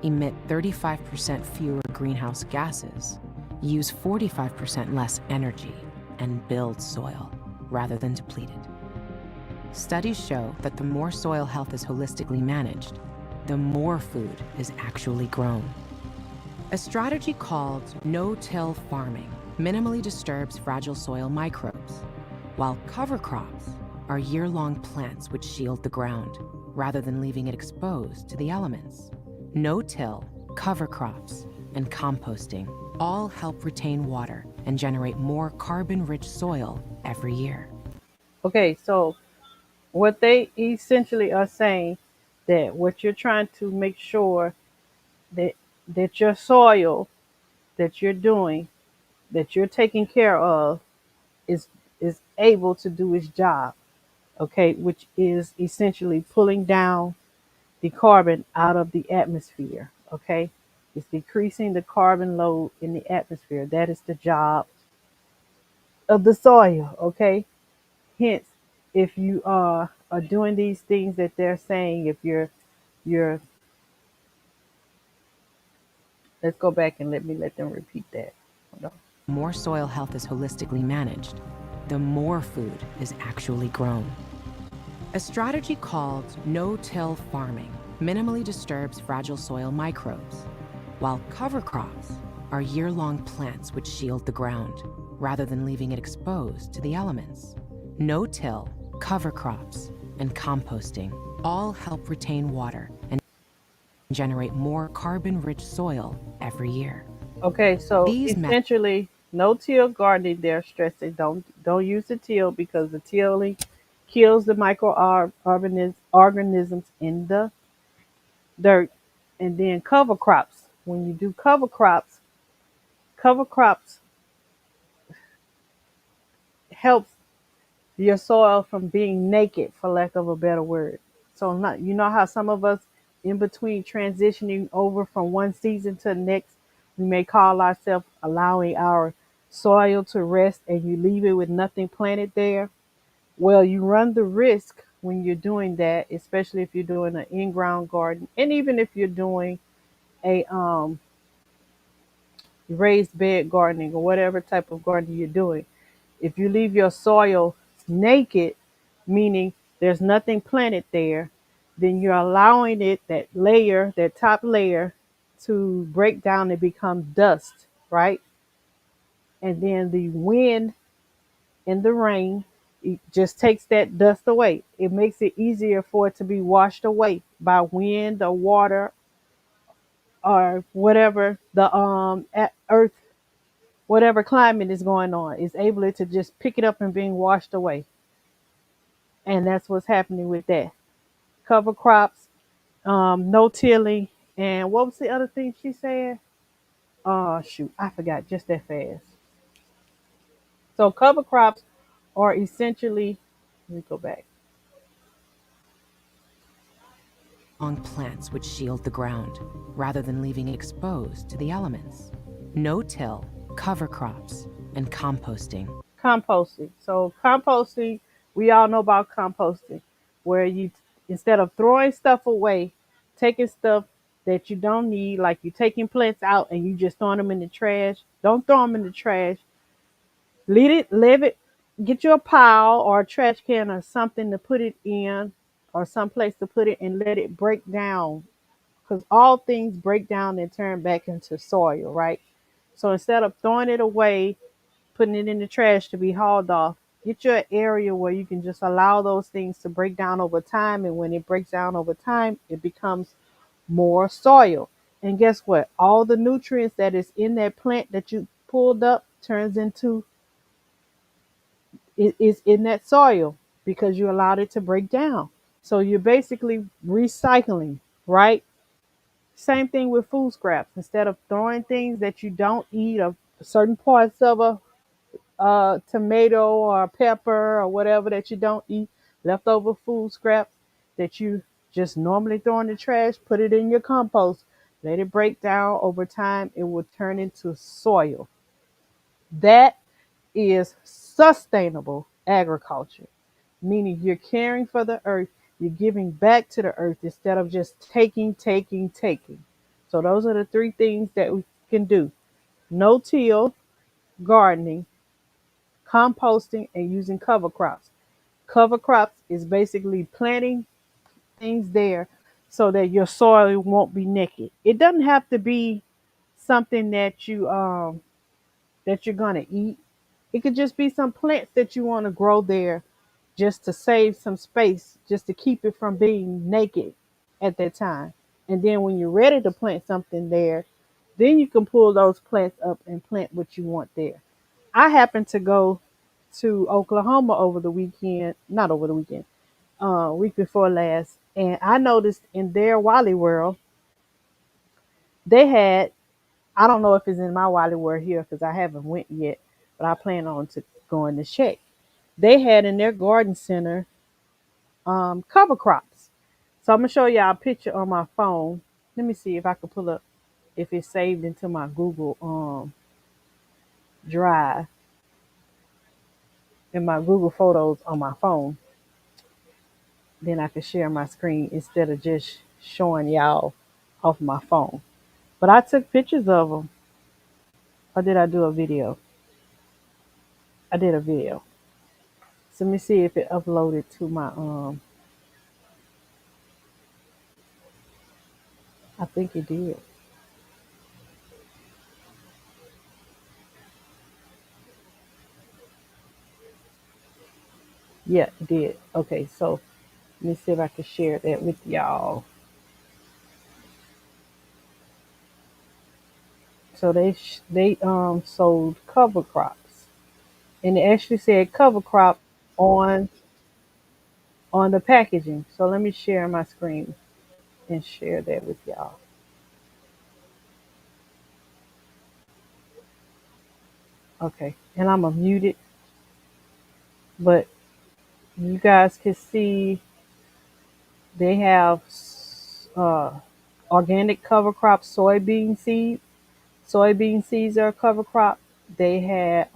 O: emit 35% fewer greenhouse gases, use 45% less energy, and build soil rather than deplete it. Studies show that the more soil health is holistically managed, the more food is actually grown. A strategy called no-till farming minimally disturbs fragile soil microbes, while cover crops are year-long plants which shield the ground, rather than leaving it exposed to the elements. No-till, cover crops, and composting all help retain water and generate more carbon-rich soil every year.
A: Okay, so what they essentially are saying that what you're trying to make sure that your soil that you're doing, that you're taking care of, is able to do its job, okay, which is essentially pulling down the carbon out of the atmosphere, okay? It's decreasing the carbon load in the atmosphere. That is the job of the soil, okay? Hence, if you are are doing these things that they're saying, if you're let's go back and let them repeat that. Hold on.
O: The more soil health is holistically managed, the more food is actually grown. A strategy called no-till farming minimally disturbs fragile soil microbes, while cover crops are year-long plants which shield the ground, rather than leaving it exposed to the elements. No-till, cover crops, and composting all help retain water and generate more carbon-rich soil every year.
A: Okay, so
O: These
A: essentially, no-till gardening. They're stressing don't use the till, because the tilling kills the microorganisms in the dirt. And then cover crops. When you do cover crops helps your soil from being naked, for lack of a better word. So not, you know how some of us, in between transitioning over from one season to the next, we may call ourselves allowing our soil to rest, and you leave it with nothing planted there. Well, you run the risk when you're doing that, especially if you're doing an in-ground garden, and even if you're doing a raised bed gardening or whatever type of gardening you're doing. If you leave your soil naked, meaning there's nothing planted there, then you're allowing it, that top layer, to break down and become dust, right? And then the wind and the rain, it just takes that dust away. It makes it easier for it to be washed away by wind or water or whatever the earth, whatever climate is going on, is able to just pick it up and being washed away. And that's what's happening with that. Cover crops, no tilling, and what was the other thing she said? Oh shoot, I forgot just that fast. So cover crops are essentially, let me go back.
O: On plants which shield the ground, rather than leaving it exposed to the elements. No-till, cover crops, and composting.
A: Composting. So composting, we all know about composting, where you, instead of throwing stuff away, taking stuff that you don't need, like you taking plants out and you just throwing them in the trash. Don't throw them in the trash. Leave it. Get you a pile or a trash can or something to put it in, or some place to put it, and let it break down. Because all things break down and turn back into soil, right? So instead of throwing it away, putting it in the trash to be hauled off, get you an area where you can just allow those things to break down over time. And when it breaks down over time, it becomes more soil. And guess what? All the nutrients that is in that plant that you pulled up turns into, it is in that soil, because you allowed it to break down. So you're basically recycling, right? Same thing with food scraps. Instead of throwing things that you don't eat, of certain parts of a tomato or pepper or whatever that you don't eat, leftover food scraps that you just normally throw in the trash, put it in your compost, let it break down over time, it will turn into soil. That is sustainable agriculture, meaning you're caring for the earth, you're giving back to the earth instead of just taking. So those are the three things that we can do: no-till gardening, composting, and using cover crops. Cover crops is basically planting things there so that your soil won't be naked. It doesn't have to be something that you're gonna eat. It could just be some plants that you want to grow there, just to save some space, just to keep it from being naked at that time. And then when you're ready to plant something there, then you can pull those plants up and plant what you want there. I happened to go to Oklahoma over the weekend, not over the weekend, week before last, and I noticed in their Wally World, they had, I don't know if it's in my Wally World here because I haven't went yet, but I plan on to going to check. They had in their garden center cover crops. So I'm gonna show y'all a picture on my phone. Let me see if I can pull up, if it's saved into my Google Drive, in my Google Photos on my phone. then I could share my screen instead of just showing y'all off my phone. But I took pictures of them. Or did I do a video? I did a video. So let me see if it uploaded to my I think it did. Yeah, it did. Okay, so let me see if I can share that with y'all. So they sold cover crops, and it actually said cover crop on the packaging. So let me share my screen and share that with y'all. Okay, and I'm gonna mute it, but you guys can see they have organic cover crop soybean seed. Soybean seeds are a cover crop. They had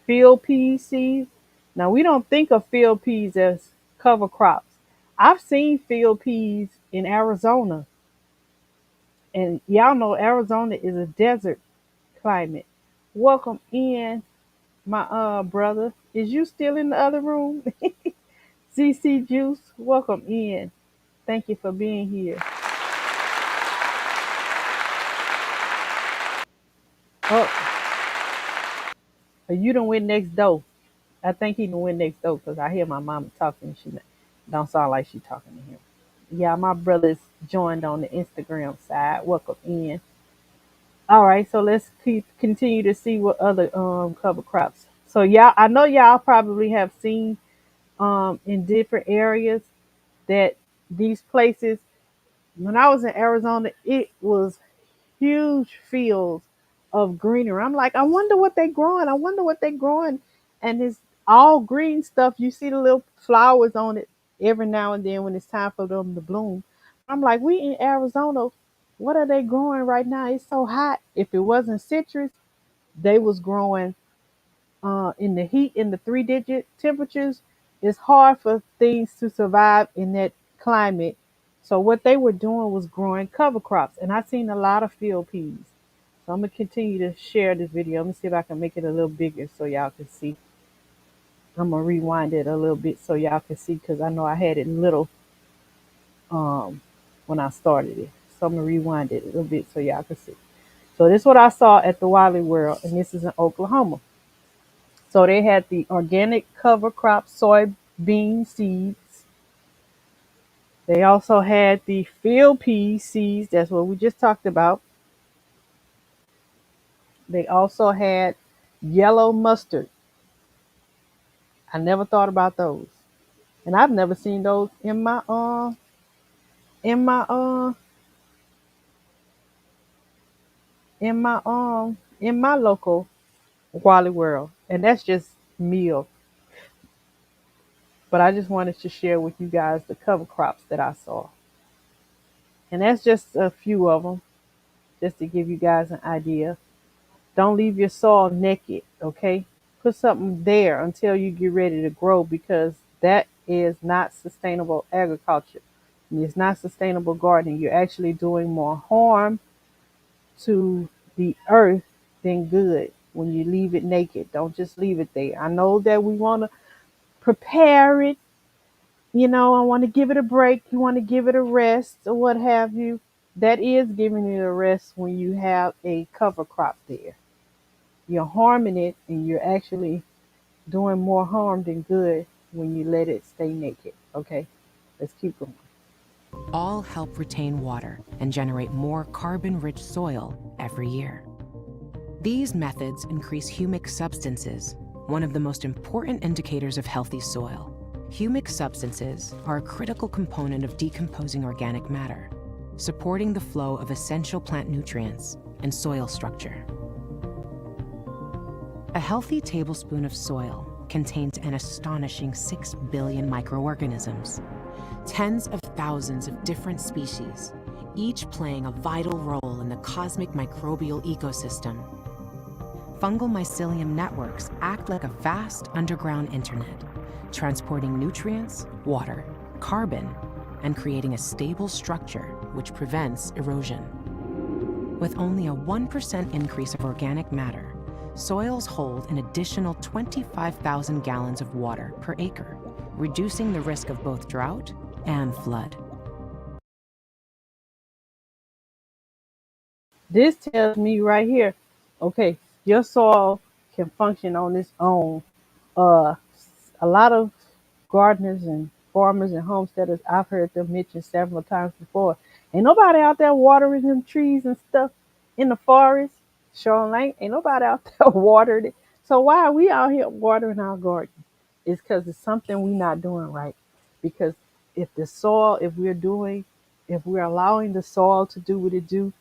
A: field pea seeds. Now we don't think of field peas as cover crops. I've seen field peas in Arizona, and y'all know Arizona is a desert climate. Welcome in, my brother. Is you still in the other room? CC Juice, welcome in. Thank you for being here. Oh, you done went next door. I think he done went next door because I hear my mama talking. She don't sound like she talking to him. Yeah, my brother's joined on the Instagram side. Welcome in. All right, so let's continue to see what other cover crops. So y'all, I know y'all probably have seen in different areas that these places. When I was in Arizona, it was huge fields of greenery. I'm like, I wonder what they growing. I wonder what they growing. And it's all green stuff. You see the little flowers on it every now and then when it's time for them to bloom. I'm like, we in Arizona, what are they growing right now? It's so hot. If it wasn't citrus, they was growing in the heat, in the 3-digit temperatures. It's hard for things to survive in that climate. So what they were doing was growing cover crops. And I've seen a lot of field peas. So I'm going to continue to share this video. Let me see if I can make it a little bigger so y'all can see. I'm going to rewind it a little bit so y'all can see, because I know I had it little when I started it. So I'm going to rewind it a little bit so y'all can see. So this is what I saw at the Wally World, and this is in Oklahoma. So they had the organic cover crop soybean seeds. They also had the field pea seeds. That's what we just talked about. They also had yellow mustard. I never thought about those. And I've never seen those in my local Wally World. And that's just meal. But I just wanted to share with you guys the cover crops that I saw. And that's just a few of them, just to give you guys an idea. Don't leave your soil naked, okay? Put something there until you get ready to grow, because that is not sustainable agriculture. And it's not sustainable gardening. You're actually doing more harm to the earth than good when you leave it naked. Don't just leave it there. I know that we want to prepare it. You know, I want to give it a break. You want to give it a rest or what have you. That is giving it a rest when you have a cover crop there. You're harming it, and you're actually doing more harm than good when you let it stay naked. Okay, let's keep going.
O: All help retain water and generate more carbon-rich soil every year. These methods increase humic substances, one of the most important indicators of healthy soil. Humic substances are a critical component of decomposing organic matter, supporting the flow of essential plant nutrients and soil structure. A healthy tablespoon of soil contains an astonishing 6 billion microorganisms, tens of thousands of different species, each playing a vital role in the cosmic microbial ecosystem. Fungal mycelium networks act like a vast underground internet, transporting nutrients, water, carbon and creating a stable structure which prevents erosion. With only a 1% increase of organic matter, soils hold an additional 25,000 gallons of water per acre, reducing the risk of both drought and flood.
A: This tells me right here, okay, your soil can function on its own. A lot of gardeners and farmers and homesteaders, I've heard them mention several times before, ain't nobody out there watering them trees and stuff in the forest. Shoreline, ain't nobody out there watering it. So why are we out here watering our garden? It's because it's something we're not doing right. Because if we're allowing the soil to do what it do,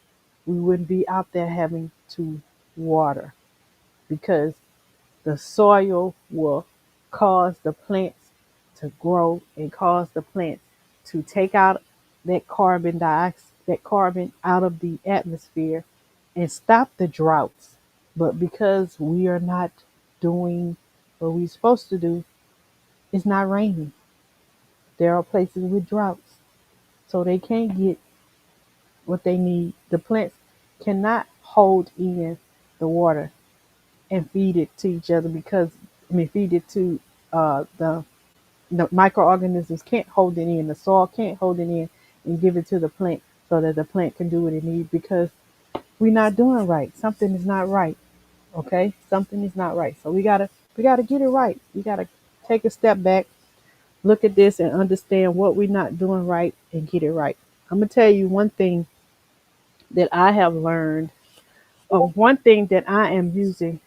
A: we wouldn't be out there having to water, because the soil will cause the plants to grow and cause the plants to take out that carbon dioxide, that carbon out of the atmosphere and stop the droughts. But because we are not doing what we're supposed to do, it's not raining. There are places with droughts, so they can't get what they need. The plants cannot hold in the water and feed it to each other feed it to the microorganisms can't hold it in. The soil can't hold it in and give it to the plant so that the plant can do what it needs, because we're not doing right. Something is not right. Okay? Something is not right. So we gotta get it right. We gotta take a step back, look at this and understand what we're not doing right and get it right. I'm gonna tell you one thing that I have learned, or one thing that I am using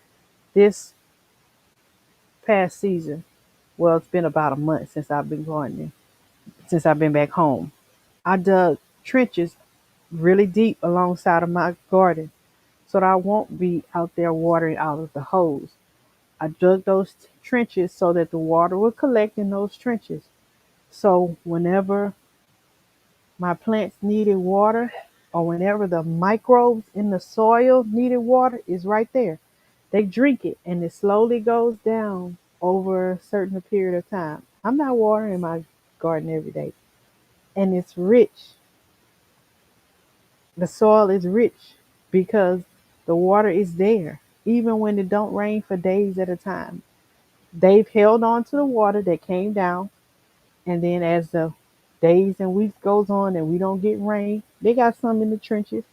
A: this past season. Well, it's been about a month since I've been gardening, since I've been back home. I dug trenches really deep alongside of my garden so that I won't be out there watering out of the hose. I dug those trenches so that the water would collect in those trenches. So whenever my plants needed water, or whenever the microbes in the soil needed water, is right there. They drink it and it slowly goes down over a certain period of time. I'm not watering my garden every day. And it's rich. The soil is rich because the water is there, even when it don't rain for days at a time. They've held on to the water that came down, and then as the days and weeks goes on and we don't get rain, they got some in the trenches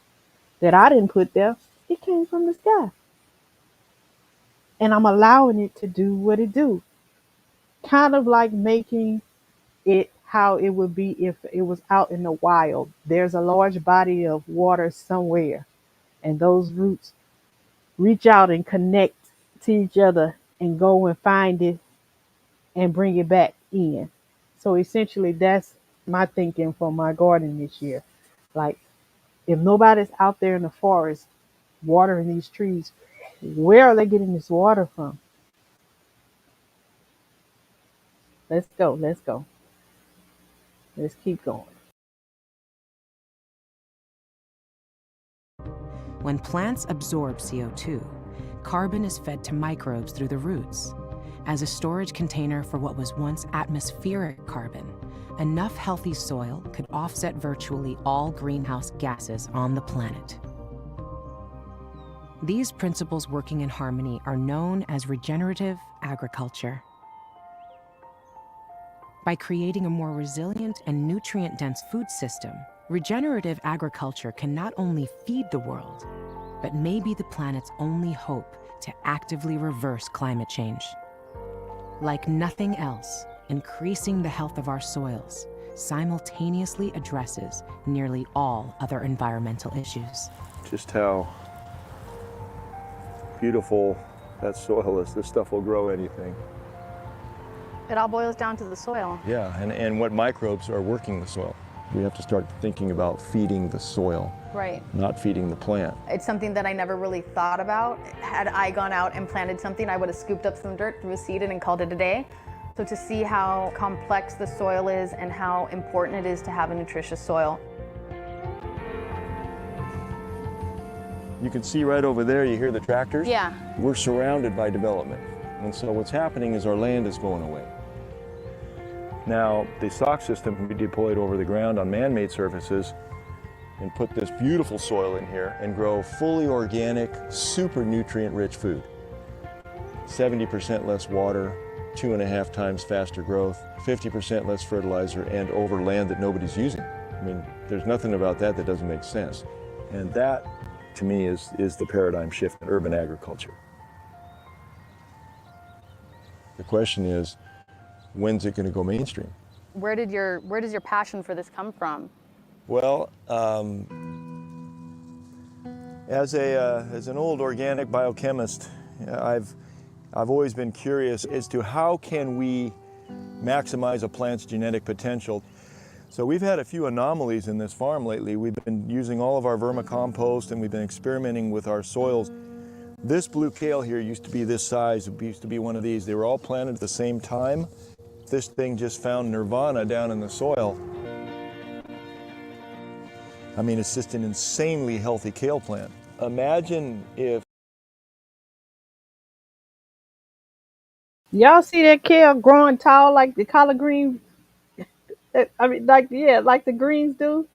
A: that I didn't put there. It came from the sky. And I'm allowing it to do what it do. Kind of like making it how it would be if it was out in the wild. There's a large body of water somewhere, and those roots reach out and connect to each other and go and find it and bring it back in. So essentially, that's my thinking for my garden this year. Like, if nobody's out there in the forest watering these trees, where are they getting this water from? Let's go. Let's go. Let's keep going.
O: When plants absorb CO2, carbon is fed to microbes through the roots. As a storage container for what was once atmospheric carbon, enough healthy soil could offset virtually all greenhouse gases on the planet. These principles working in harmony are known as regenerative agriculture. By creating a more resilient and nutrient-dense food system, regenerative agriculture can not only feed the world, but may be the planet's only hope to actively reverse climate change. Like nothing else, increasing the health of our soils simultaneously addresses nearly all other environmental issues.
S: Just how beautiful that soil is. This stuff will grow anything.
R: It all boils down to the soil.
S: Yeah, and what microbes are working the soil. We have to start thinking about feeding the soil,
R: Right.
S: not feeding the plant.
R: It's something that I never really thought about. Had I gone out and planted something, I would have scooped up some dirt, threw a seed in, and called it a day. So to see how complex the soil is and how important it is to have a nutritious soil.
S: You can see right over there, you hear the tractors?
R: Yeah.
S: We're surrounded by development. And so what's happening is our land is going away. Now, the sock system can be deployed over the ground on man-made surfaces and put this beautiful soil in here and grow fully organic, super nutrient-rich food. 70% less water, 2.5 times faster growth, 50% less fertilizer, and over land that nobody's using. I mean, there's nothing about that that doesn't make sense. And that, to me, is the paradigm shift in urban agriculture. The question is, when's it going to go mainstream?
R: Where does your passion for this come from?
S: Well, as an old organic biochemist, I've always been curious as to how can we maximize a plant's genetic potential. So we've had a few anomalies in this farm lately. We've been using all of our vermicompost and we've been experimenting with our soils. This blue kale here used to be this size. It used to be one of these. They were all planted at the same time. This thing just found nirvana down in the soil. I mean, it's just an insanely healthy kale plant. Imagine if
A: y'all see that kale growing tall like the collard green. I mean, like the greens do.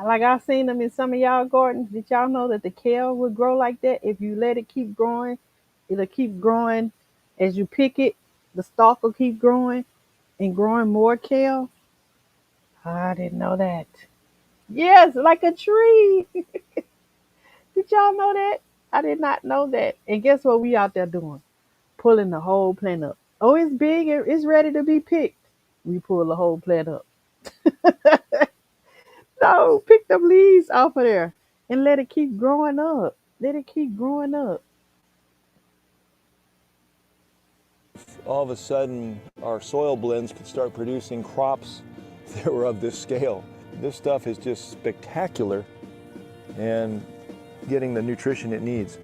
A: Like I've seen them in some of y'all gardens. Did y'all know that the kale would grow like that? If you let it keep growing, it'll keep growing. As you pick it, the stalk will keep growing and growing more kale. I didn't know that. Yes, like a tree. Did y'all know that? I did not know that. And guess what we out there doing? Pulling the whole plant up. Oh, it's big. It's ready to be picked. We pull the whole plant up. No, pick the leaves off of there and let it keep growing up. Let it keep growing up.
S: all of a sudden our soil blends could start producing crops that were of this scale. This stuff is just spectacular and getting the nutrition it needs.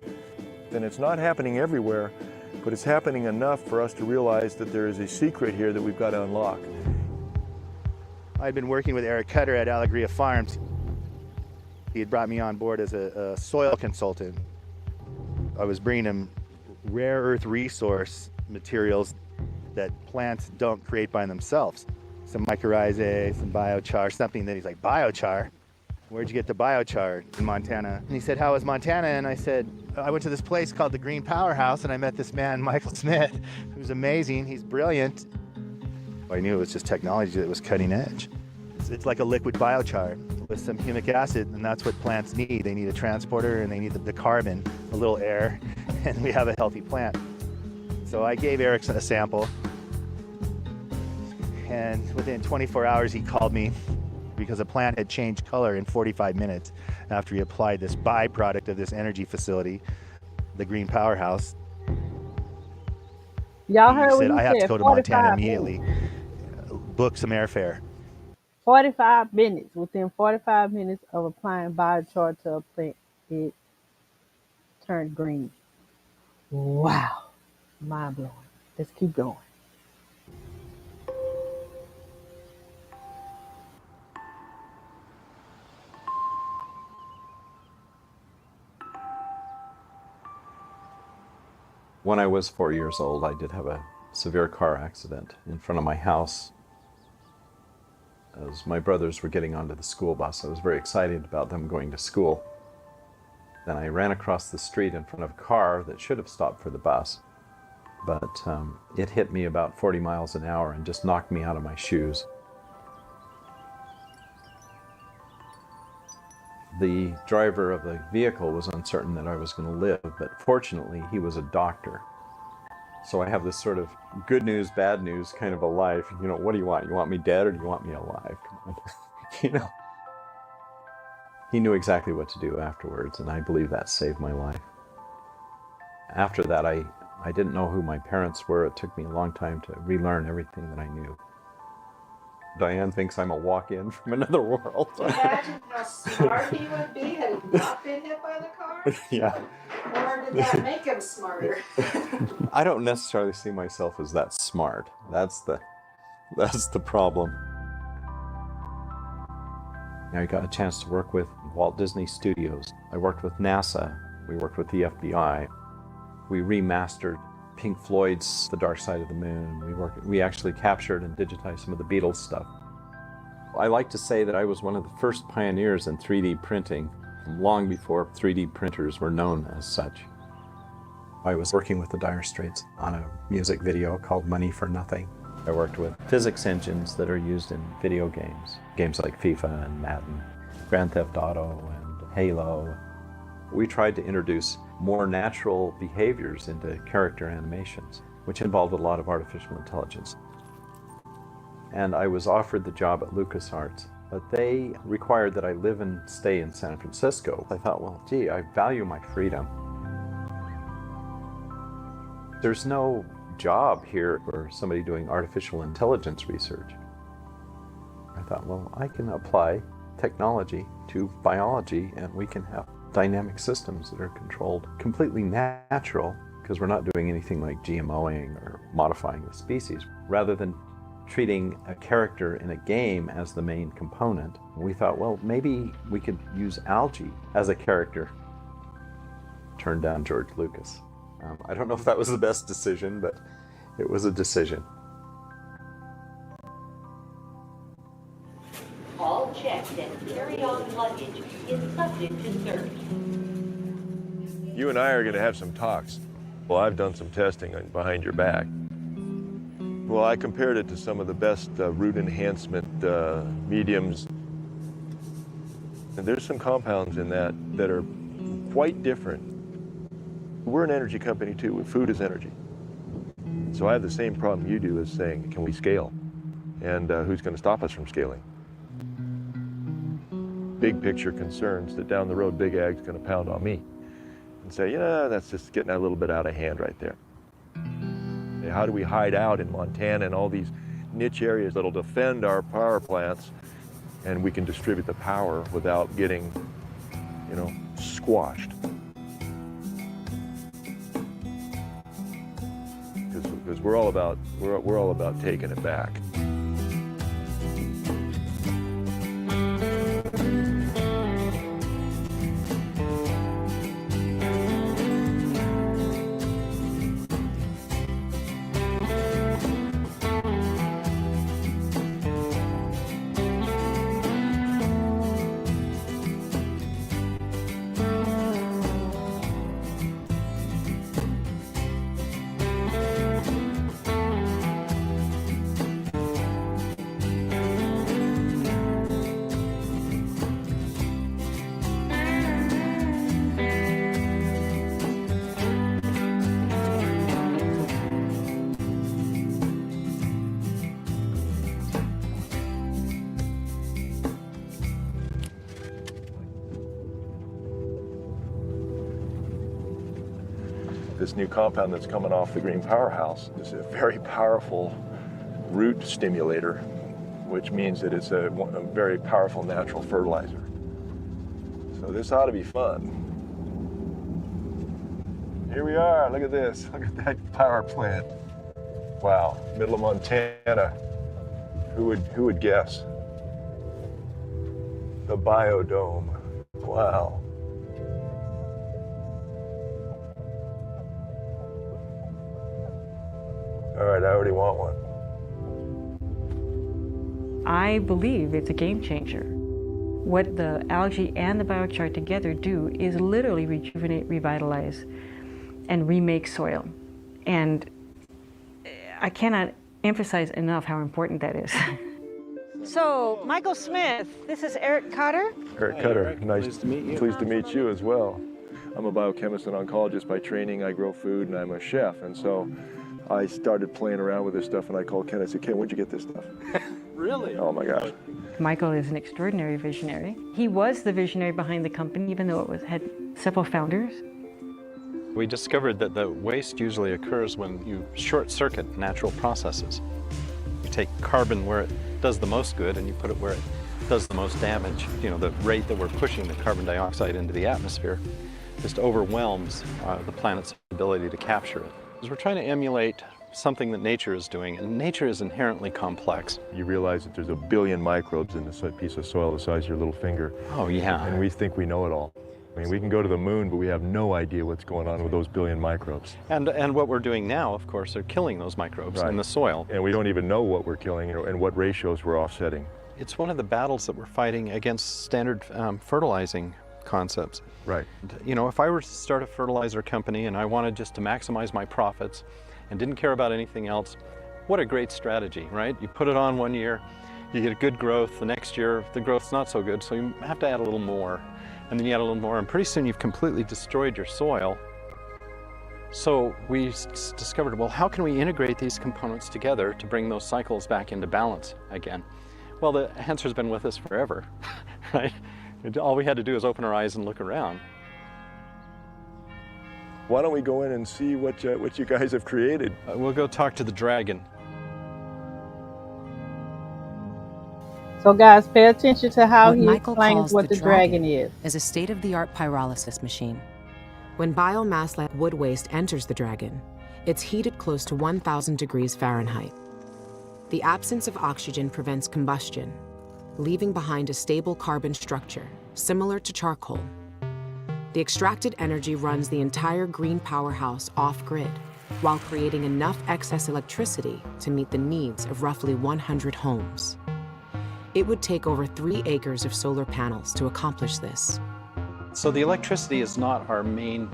S: And it's not happening everywhere, but it's happening enough for us to realize that there is a secret here that we've got to unlock.
T: I'd been working with Eric Cutter at Alegria Farms. He had brought me on board as a soil consultant. I was bringing him rare earth resource materials that plants don't create by themselves. Some mycorrhizae, some biochar, something that he's like, biochar? Where'd you get the biochar? In Montana. And he said, how is Montana? And I said, I went to this place called the Green Powerhouse and I met this man, Michael Smith, who's amazing. He's brilliant. I knew it was just technology that was cutting edge. It's like a liquid biochar with some humic acid, and that's what plants need. They need a transporter and they need the carbon, a little air, and we have a healthy plant. So I gave Eric a sample, and within 24 hours he called me because the plant had changed color in 45 minutes after he applied this byproduct of this energy facility, the Green Powerhouse.
A: Y'all heard what he said,
T: I have to go to Montana immediately, book some airfare.
A: 45 minutes. Within 45 minutes of applying biochar to a plant, it turned green. Wow. Mind blowing. Let's keep going.
C: When I was 4 years old, I did have a severe car accident in front of my house. As my brothers were getting onto the school bus, I was very excited about them going to school. Then I ran across the street in front of a car that should have stopped for the bus, but it hit me about 40 miles an hour and just knocked me out of my shoes. The driver of the vehicle was uncertain that I was going to live, but fortunately he was a doctor. So I have this sort of good news, bad news kind of a life. You know, what do you want? You want me dead or do you want me alive? Come on. You know. He knew exactly what to do afterwards, and I believe that saved my life. After that, I didn't know who my parents were. It took me a long time to relearn everything that I knew. Diane thinks I'm a walk-in from another world.
U: Imagine how smart he would be had he not been hit by the car.
C: Yeah.
U: Or did that make him smarter?
C: I don't necessarily see myself as that smart. That's the problem. I got a chance to work with Walt Disney Studios. I worked with NASA. We worked with the FBI. We remastered Pink Floyd's The Dark Side of the Moon. We actually captured and digitized some of the Beatles stuff. I like to say that I was one of the first pioneers in 3D printing, long before 3D printers were known as such. I was working with the Dire Straits on a music video called Money for Nothing. I worked with physics engines that are used in video games, games like FIFA and Madden, Grand Theft Auto and Halo. We tried to introduce more natural behaviors into character animations, which involved a lot of artificial intelligence. And I was offered the job at LucasArts, but they required that I live and stay in San Francisco. I thought, well, gee, I value my freedom. There's no job here for somebody doing artificial intelligence research. I thought, well, I can apply technology to biology and we can have dynamic systems that are controlled completely natural, because we're not doing anything like GMOing or modifying the species. Rather than treating a character in a game as the main component, we thought, well, maybe we could use algae as a character. Turned down George Lucas. I don't know if that was the best decision, but it was a decision.
U: All checked and carry-on luggage is subject to search.
S: You and I are going to have some talks. Well, I've done some testing behind your back. Well, I compared it to some of the best root enhancement mediums. And there's some compounds in that that are quite different. We're an energy company too. Food is energy. So I have the same problem you do, as saying, can we scale? And who's going to stop us from scaling? Big picture concerns that down the road, Big Ag's going to pound on me and say, yeah, that's just getting a little bit out of hand right there. How do we hide out in Montana and all these niche areas that'll defend our power plants, and we can distribute the power without getting, squashed? Because we're all about taking it back. This new compound that's coming off the Green Powerhouse is a very powerful root stimulator, which means that it's a very powerful natural fertilizer. So this ought to be fun. Here we are, look at this. Look at that power plant. Wow, middle of Montana. Who would guess? The Biodome. Wow. All right, I already want one.
E: I believe it's a game changer. What the algae and the biochar together do is literally rejuvenate, revitalize, and remake soil. And I cannot emphasize enough how important that is.
B: So, Michael Smith, this is Eric Cutter.
S: Eric Cutter, nice to meet you. Pleased to meet you as well. I'm a biochemist and oncologist by training. I grow food and I'm a chef. And so I started playing around with this stuff and I called Ken. I said, Ken, where'd you get this stuff?
E: Really?
S: Oh my gosh.
E: Michael is an extraordinary visionary. He was the visionary behind the company, even though it had several founders.
C: We discovered that the waste usually occurs when you short-circuit natural processes. You take carbon where it does the most good and you put it where it does the most damage. The rate that we're pushing the carbon dioxide into the atmosphere just overwhelms the planet's ability to capture it. We're trying to emulate something that nature is doing, and nature is inherently complex.
S: You realize that there's 1 billion microbes in this piece of soil the size of your little finger.
C: Oh, yeah.
S: And we think we know it all. I mean, we can go to the moon, but we have no idea what's going on with those billion microbes.
C: And what we're doing now, of course, are killing those microbes in the soil.
S: And we don't even know what we're killing and what ratios we're offsetting.
C: It's one of the battles that we're fighting against standard fertilizing concepts.
S: Right.
C: You know, if I were to start a fertilizer company and I wanted just to maximize my profits and didn't care about anything else, what a great strategy, right? You put it on one year, you get a good growth. The next year, the growth's not so good, so you have to add a little more. And then you add a little more, and pretty soon you've completely destroyed your soil. So we discovered, well, how can we integrate these components together to bring those cycles back into balance again? Well, the answer's been with us forever, right? All we had to do is open our eyes and look around.
S: Why don't we go in and see what you guys have created?
C: We'll go talk to the dragon.
A: So guys, pay attention to how he
O: Michael
A: explains
O: calls
A: what the dragon is.
O: A state-of-the-art pyrolysis machine. When biomass like wood waste enters the dragon, it's heated close to 1,000 degrees Fahrenheit. The absence of oxygen prevents combustion, leaving behind a stable carbon structure, similar to charcoal. The extracted energy runs the entire green powerhouse off-grid, while creating enough excess electricity to meet the needs of roughly 100 homes. It would take over 3 acres of solar panels to accomplish this.
C: So the electricity is not our main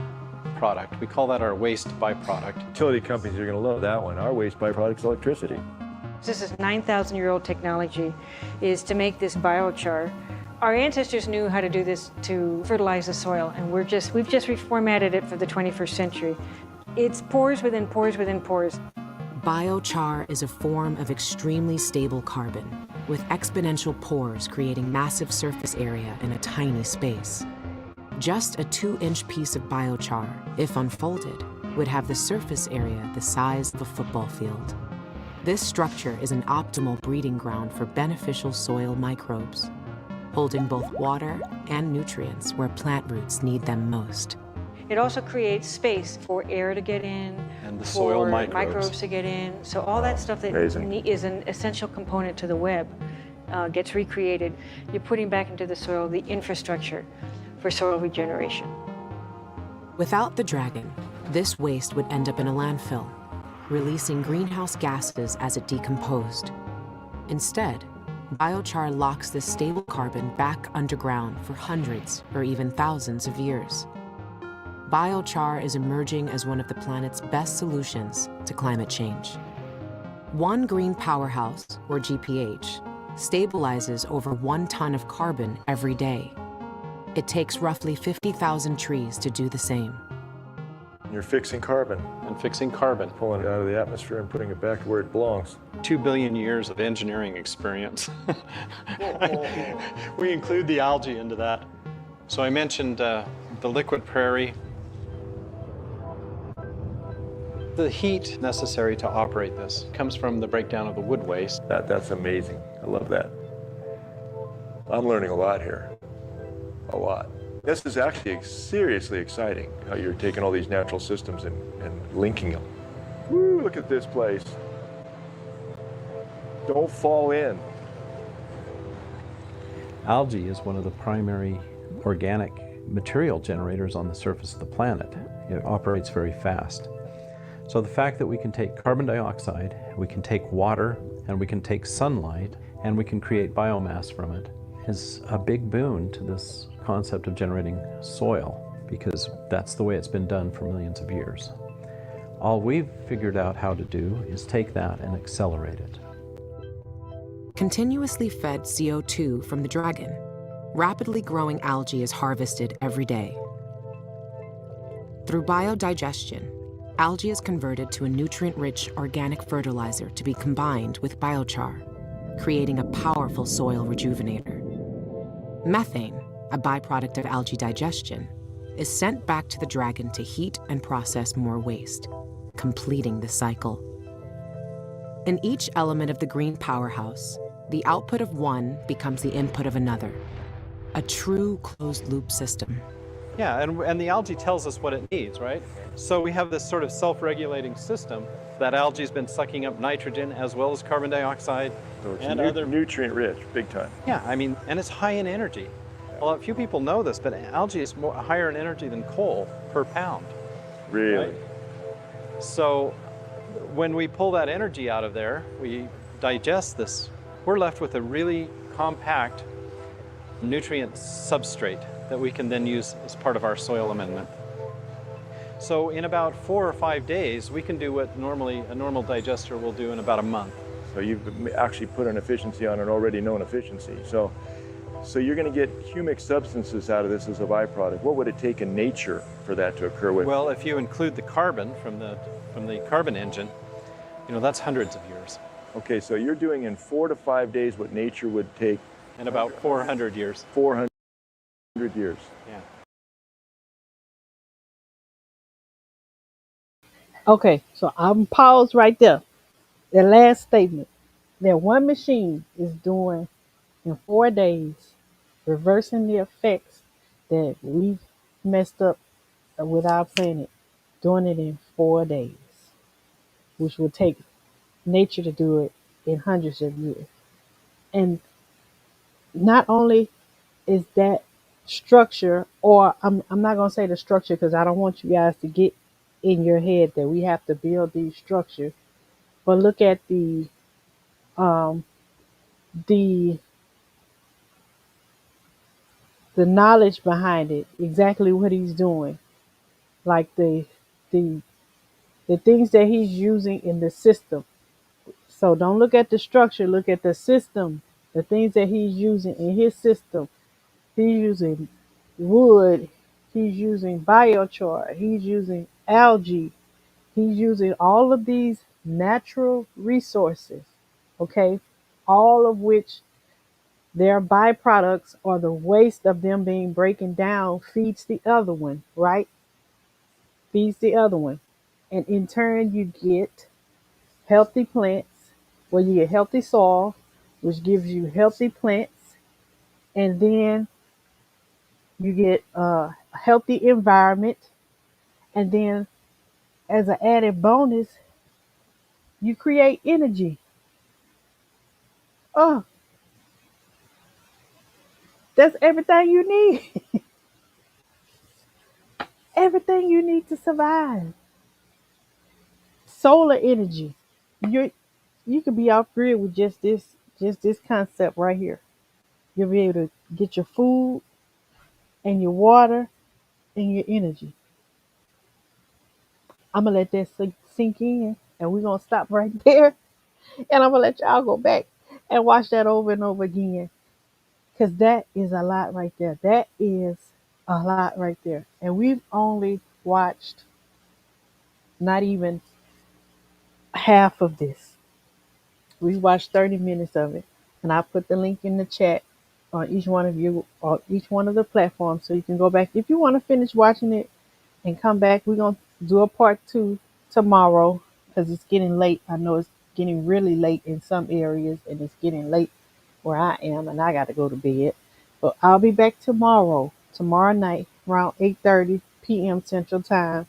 C: product. We call that our waste byproduct.
S: Utility companies are going to love that one. Our waste byproduct is electricity.
E: This is 9,000-year-old technology, is to make this biochar. Our ancestors knew how to do this to fertilize the soil, and we've just reformatted it for the 21st century. It's pores within pores within pores.
O: Biochar is a form of extremely stable carbon, with exponential pores creating massive surface area in a tiny space. Just a 2-inch piece of biochar, if unfolded, would have the surface area the size of a football field. This structure is an optimal breeding ground for beneficial soil microbes, holding both water and nutrients where plant roots need them most.
E: It also creates space for air to get in,
C: and the soil
E: for
C: microbes
E: to get in. So all that stuff that is an essential component to the web gets recreated. You're putting back into the soil the infrastructure for soil regeneration.
O: Without the dragon, this waste would end up in a landfill, releasing greenhouse gases as it decomposed. Instead, biochar locks this stable carbon back underground for hundreds or even thousands of years. Biochar is emerging as one of the planet's best solutions to climate change. One green powerhouse, or GPH, stabilizes over 1 ton of carbon every day. It takes roughly 50,000 trees to do the same.
S: You're fixing carbon.
C: And fixing carbon.
S: Pulling it out of the atmosphere and putting it back to where it belongs.
C: 2 billion years of engineering experience. We include the algae into that. So I mentioned the liquid prairie. The heat necessary to operate this comes from the breakdown of the wood waste.
S: That's amazing. I love that. I'm learning a lot here. A lot. This is actually seriously exciting, how you're taking all these natural systems and linking them. Woo, look at this place. Don't fall in.
C: Algae is one of the primary organic material generators on the surface of the planet. It operates very fast. So the fact that we can take carbon dioxide, we can take water, and we can take sunlight, and we can create biomass from it is a big boon to this concept of generating soil, because that's the way it's been done for millions of years. All we've figured out how to do is take that and accelerate it.
O: Continuously fed CO2 from the dragon, rapidly growing algae is harvested every day. Through biodigestion, algae is converted to a nutrient-rich organic fertilizer to be combined with biochar, creating a powerful soil rejuvenator. Methane, a byproduct of algae digestion, is sent back to the dragon to heat and process more waste, completing the cycle. In each element of the green powerhouse, the output of one becomes the input of another, a true closed-loop system.
C: Yeah, and the algae tells us what it needs, right? So we have this sort of self-regulating system. That algae's been sucking up nitrogen as well as carbon dioxide
S: So it's
C: and other
S: nutrient rich, big time.
C: Yeah, I mean, and it's high in energy. Well, a few people know this, but algae is higher in energy than coal per pound.
S: Really?
C: Right? So when we pull that energy out of there, we digest this, we're left with a really compact nutrient substrate that we can then use as part of our soil amendment. So in about 4 or 5 days, we can do what normally a normal digester will do in about a month.
S: So you've actually put an efficiency on an already known efficiency. So you're going to get humic substances out of this as a byproduct. What would it take in nature for that to occur with?
C: Well, if you include the carbon from the carbon engine, that's hundreds of years.
S: Okay, so you're doing in 4 to 5 days what nature would take
C: in about 400 years.
S: 400 years.
C: Yeah.
A: Okay, so I'm paused right there. The last statement that one machine is doing in 4 days, reversing the effects that we messed up with our planet, doing it in 4 days, which would take nature to do it in hundreds of years. And not only is that structure, or I'm not going to say the structure because I don't want you guys to get in your head that we have to build these structures, but look at the knowledge behind it, exactly what he's doing, like the things that he's using in the system. So don't look at the structure, look at the system, the things that he's using in his system. He's using wood, he's using biochar, he's using algae, he's using all of these natural resources, okay, all of which their byproducts or the waste of them being broken down feeds the other one, right? Feeds the other one. And in turn, you get healthy plants, where you get healthy soil, which gives you healthy plants. And then you get a healthy environment. And then, as an added bonus, you create energy. Oh, that's everything you need. Everything you need to survive. Solar energy. You could be off grid with just this concept right here. You'll be able to get your food and your water and your energy. I'm gonna let that sink in, and we're gonna stop right there. And I'm gonna let y'all go back and watch that over and over again, because that is a lot right there. That is a lot right there. And we've only watched not even half of this. We watched 30 minutes of it, and I put the link in the chat on each one of you, or each one of the platforms, so you can go back if you want to finish watching it and come back. We're gonna do a part 2 tomorrow because it's getting late. I know it's getting really late in some areas, and it's getting late where I am, and I got to go to bed. But I'll be back tomorrow night around 8:30 p.m. Central Time,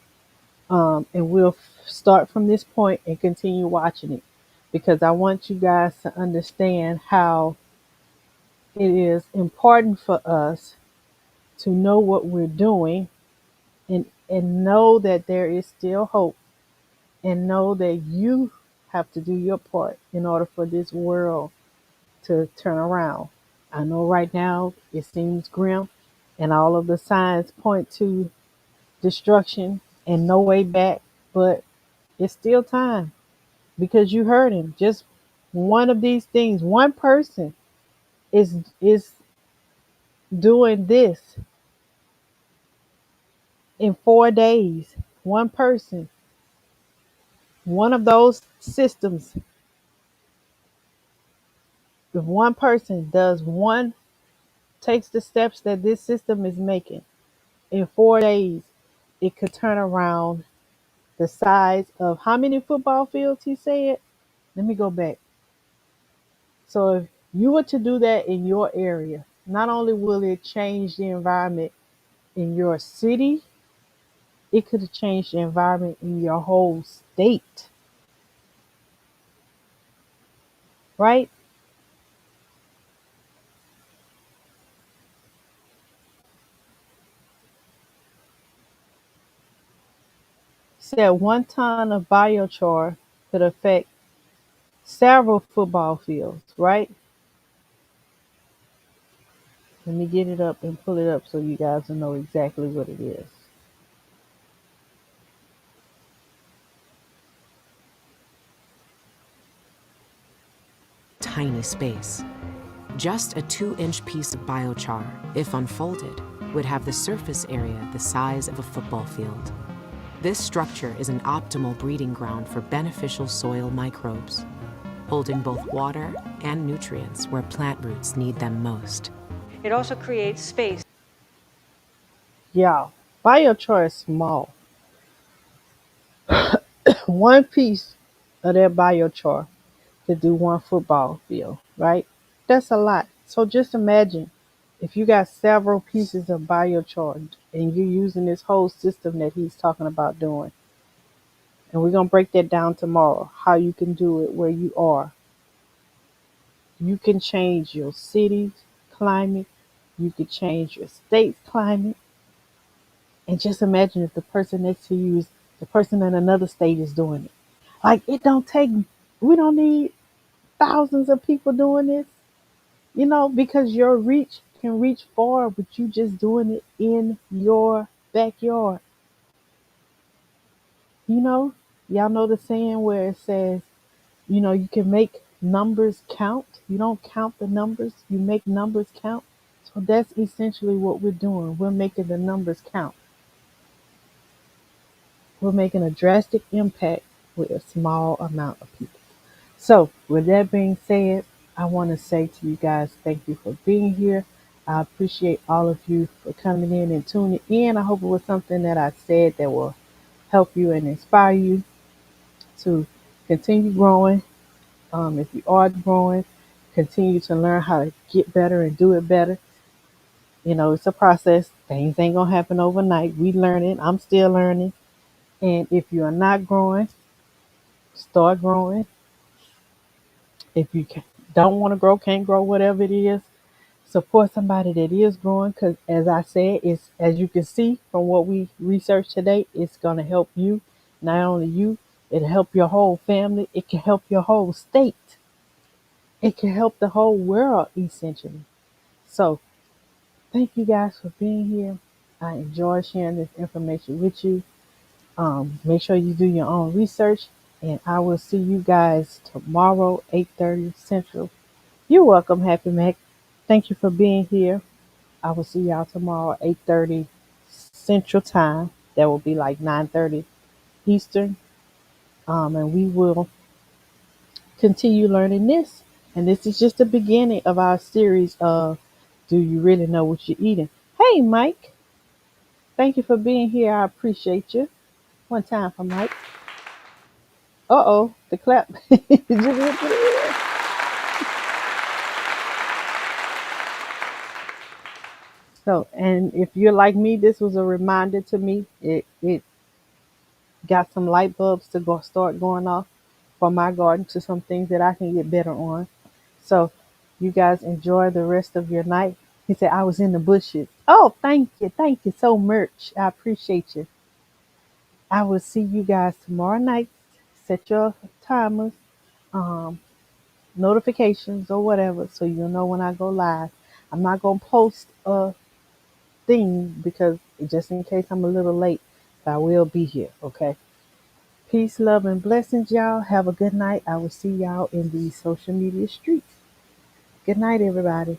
A: and we'll start from this point and continue watching it, because I want you guys to understand how it is important for us to know what we're doing, and know that there is still hope, and know that you have to do your part in order for this world to turn around. I know right now it seems grim, and all of the signs point to destruction and no way back, but it's still time, because you heard him. Just one of these things, one person is doing this in 4 days. One person, one of those systems, if one person takes the steps that this system is making, in 4 days, it could turn around the size of how many football fields he said? Let me go back. So if you were to do that in your area, not only will it change the environment in your city, it could have changed the environment in your whole state, right? said 1 ton of biochar could affect several football fields, right? Let me get it up and pull it up so you guys will know exactly what it is.
O: Tiny space. Just a 2-inch piece of biochar, if unfolded, would have the surface area the size of a football field. This structure is an optimal breeding ground for beneficial soil microbes, holding both water and nutrients where plant roots need them most.
B: It also creates space.
A: Yeah, biochar is small. 1 piece of that biochar to do 1 football field, right? That's a lot. So just imagine if you got several pieces of biochar and you're using this whole system that he's talking about doing. And we're going to break that down tomorrow, how you can do it where you are. You can change your city's climate. You can change your state's climate. And just imagine if the person next to you is the person in another state is doing it. Like, we don't need thousands of people doing this, because your reach can reach far with you just doing it in your backyard. Y'all know the saying where it says, you can make numbers count. You don't count the numbers, you make numbers count. So that's essentially what we're doing. We're making the numbers count. We're making a drastic impact with a small amount of people. So with that being said, I want to say to you guys, thank you for being here. I appreciate all of you for coming in and tuning in. I hope it was something that I said that will help you and inspire you to continue growing. If you are growing, continue to learn how to get better and do it better. It's a process. Things ain't going to happen overnight. We learning. I'm still learning. And if you are not growing, start growing. If you don't want to grow, can't grow, whatever it is, support somebody that is growing, because as I said, it's, as you can see from what we researched today, it's going to help you, not only you, it'll help your whole family, it can help your whole state, it can help the whole world essentially. So thank you guys for being here. I enjoy sharing this information with you. Make sure you do your own research, and I will see you guys tomorrow, 8:30 Central. You're welcome, Happy Mac. Thank you for being here. I will see y'all tomorrow, 8:30 Central Time. That will be like 9:30 Eastern. And we will continue learning this. And this is just the beginning of our series of Do You Really Know What You're Eating? Hey, Mike. Thank you for being here. I appreciate you. One time for Mike. Uh-oh, the clap. So, and if you're like me, this was a reminder to me. It got some light bulbs to start going off for my garden, to some things that I can get better on. So you guys enjoy the rest of your night. He said, I was in the bushes. Oh, thank you. Thank you so much. I appreciate you. I will see you guys tomorrow night. Set your timers, notifications or whatever, so you'll know when I go live. I'm not going to post a thing because just in case I'm a little late, but I will be here. Okay. Peace, love, and blessings, y'all. Have a good night. I will see y'all in the social media streets. Good night, everybody.